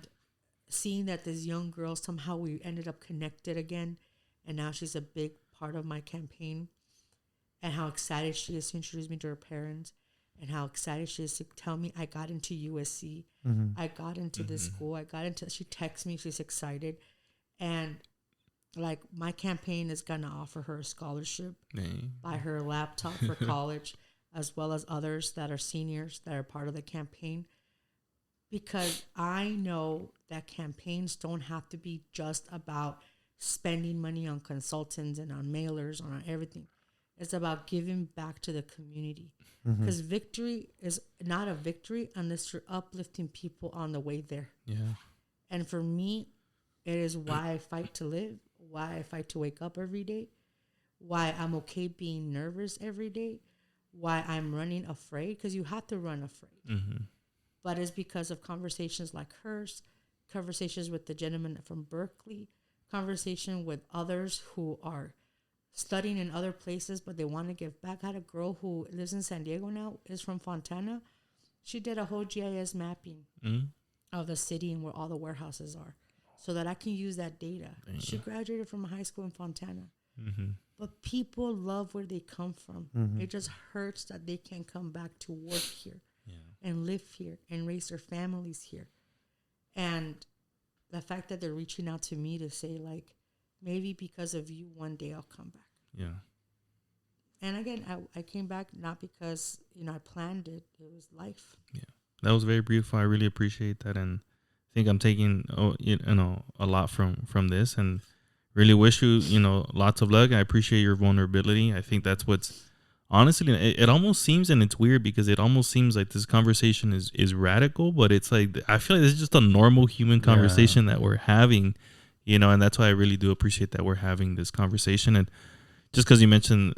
seeing that this young girl, somehow we ended up connected again, and now she's a big part of my campaign, and how excited she is to introduce me to her parents, and how excited she is to tell me I got into USC, I got into this school, she texts me, she's excited, and like my campaign is going to offer her a scholarship, buy her a laptop for college, as well as others that are seniors that are part of the campaign. Because I know that campaigns don't have to be just about spending money on consultants and on mailers, on everything. It's about giving back to the community. Because victory is not a victory unless you're uplifting people on the way there. Yeah. And for me, it is why I fight to live, why I fight to wake up every day, why I'm okay being nervous every day, why I'm running afraid, because you have to run afraid. But it's because of conversations like hers, conversations with the gentleman from Berkeley, conversation with others who are studying in other places, but they want to give back. I had a girl who lives in San Diego now, is from Fontana. She did a whole GIS mapping of the city and where all the warehouses are so that I can use that data. She graduated from a high school in Fontana. But people love where they come from. It just hurts that they can't come back to work here and live here and raise their families here. And the fact that they're reaching out to me to say, like, maybe because of you, one day I'll come back. Yeah. And again, I came back not because, I planned it. It was life. Yeah. That was very beautiful. I really appreciate that. And I think I'm taking, a lot from this, and really wish you, lots of luck. I appreciate your vulnerability. I think that's what's, honestly, it almost seems, and it's weird because it almost seems like this conversation is radical, but it's like, I feel like this is just a normal human conversation that we're having. And that's why I really do appreciate that we're having this conversation. And just because you mentioned,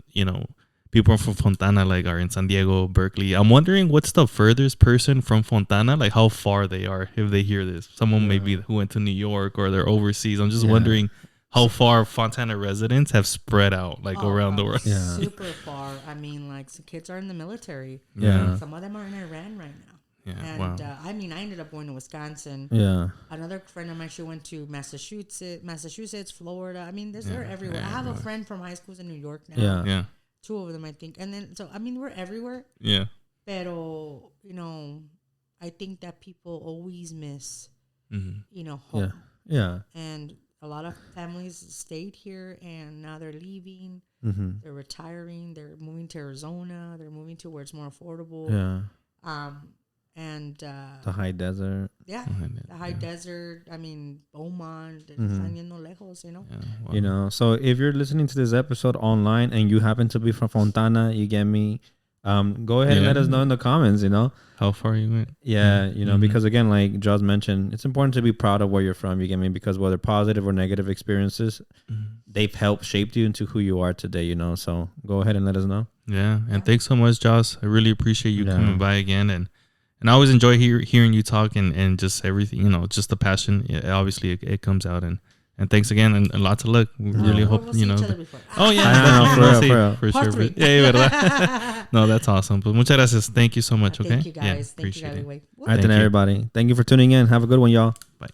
people from Fontana, like, are in San Diego, Berkeley, I'm wondering what's the furthest person from Fontana, like how far they are if they hear this. Someone maybe who went to New York or they're overseas. I'm just wondering how far Fontana residents have spread out, like, around the world. Super far. I mean, like, some kids are in the military. Yeah. Some of them are in Iran right now. Yeah, and wow. I ended up going to Wisconsin. Yeah. Another friend of mine, she went to Massachusetts, Florida. I mean, they're everywhere. I have a friend from high school in New York now. Yeah. Yeah. Two of them, I think. And then, so, I mean, we're everywhere. Yeah. Pero, I think that people always miss, home. Yeah. And a lot of families stayed here and now they're leaving. They're retiring. They're moving to Arizona. They're moving to where it's more affordable. Yeah. And the high desert. Yeah, the high desert. I mean, Beaumont, están yendo lejos, Yeah, wow. So if you're listening to this episode online and you happen to be from Fontana, you get me. Go ahead and let us know in the comments. How far you went. Yeah, because again, like Joz mentioned, it's important to be proud of where you're from. You get me? Because whether positive or negative experiences, they've helped shape you into who you are today. So go ahead and let us know. Yeah, and thanks so much, Joz. I really appreciate you coming by again, and I always enjoy hearing you talk and just everything. Just the passion. Obviously, it comes out, and thanks again, and lots of luck. We really hope we'll see each other before. Oh yeah, for real. Yeah, verdad. No, that's awesome. But muchas gracias. Thank you so much. Okay. Thank you guys. Appreciate it. Wait. All right, then, everybody. Thank you for tuning in. Have a good one, y'all. Bye.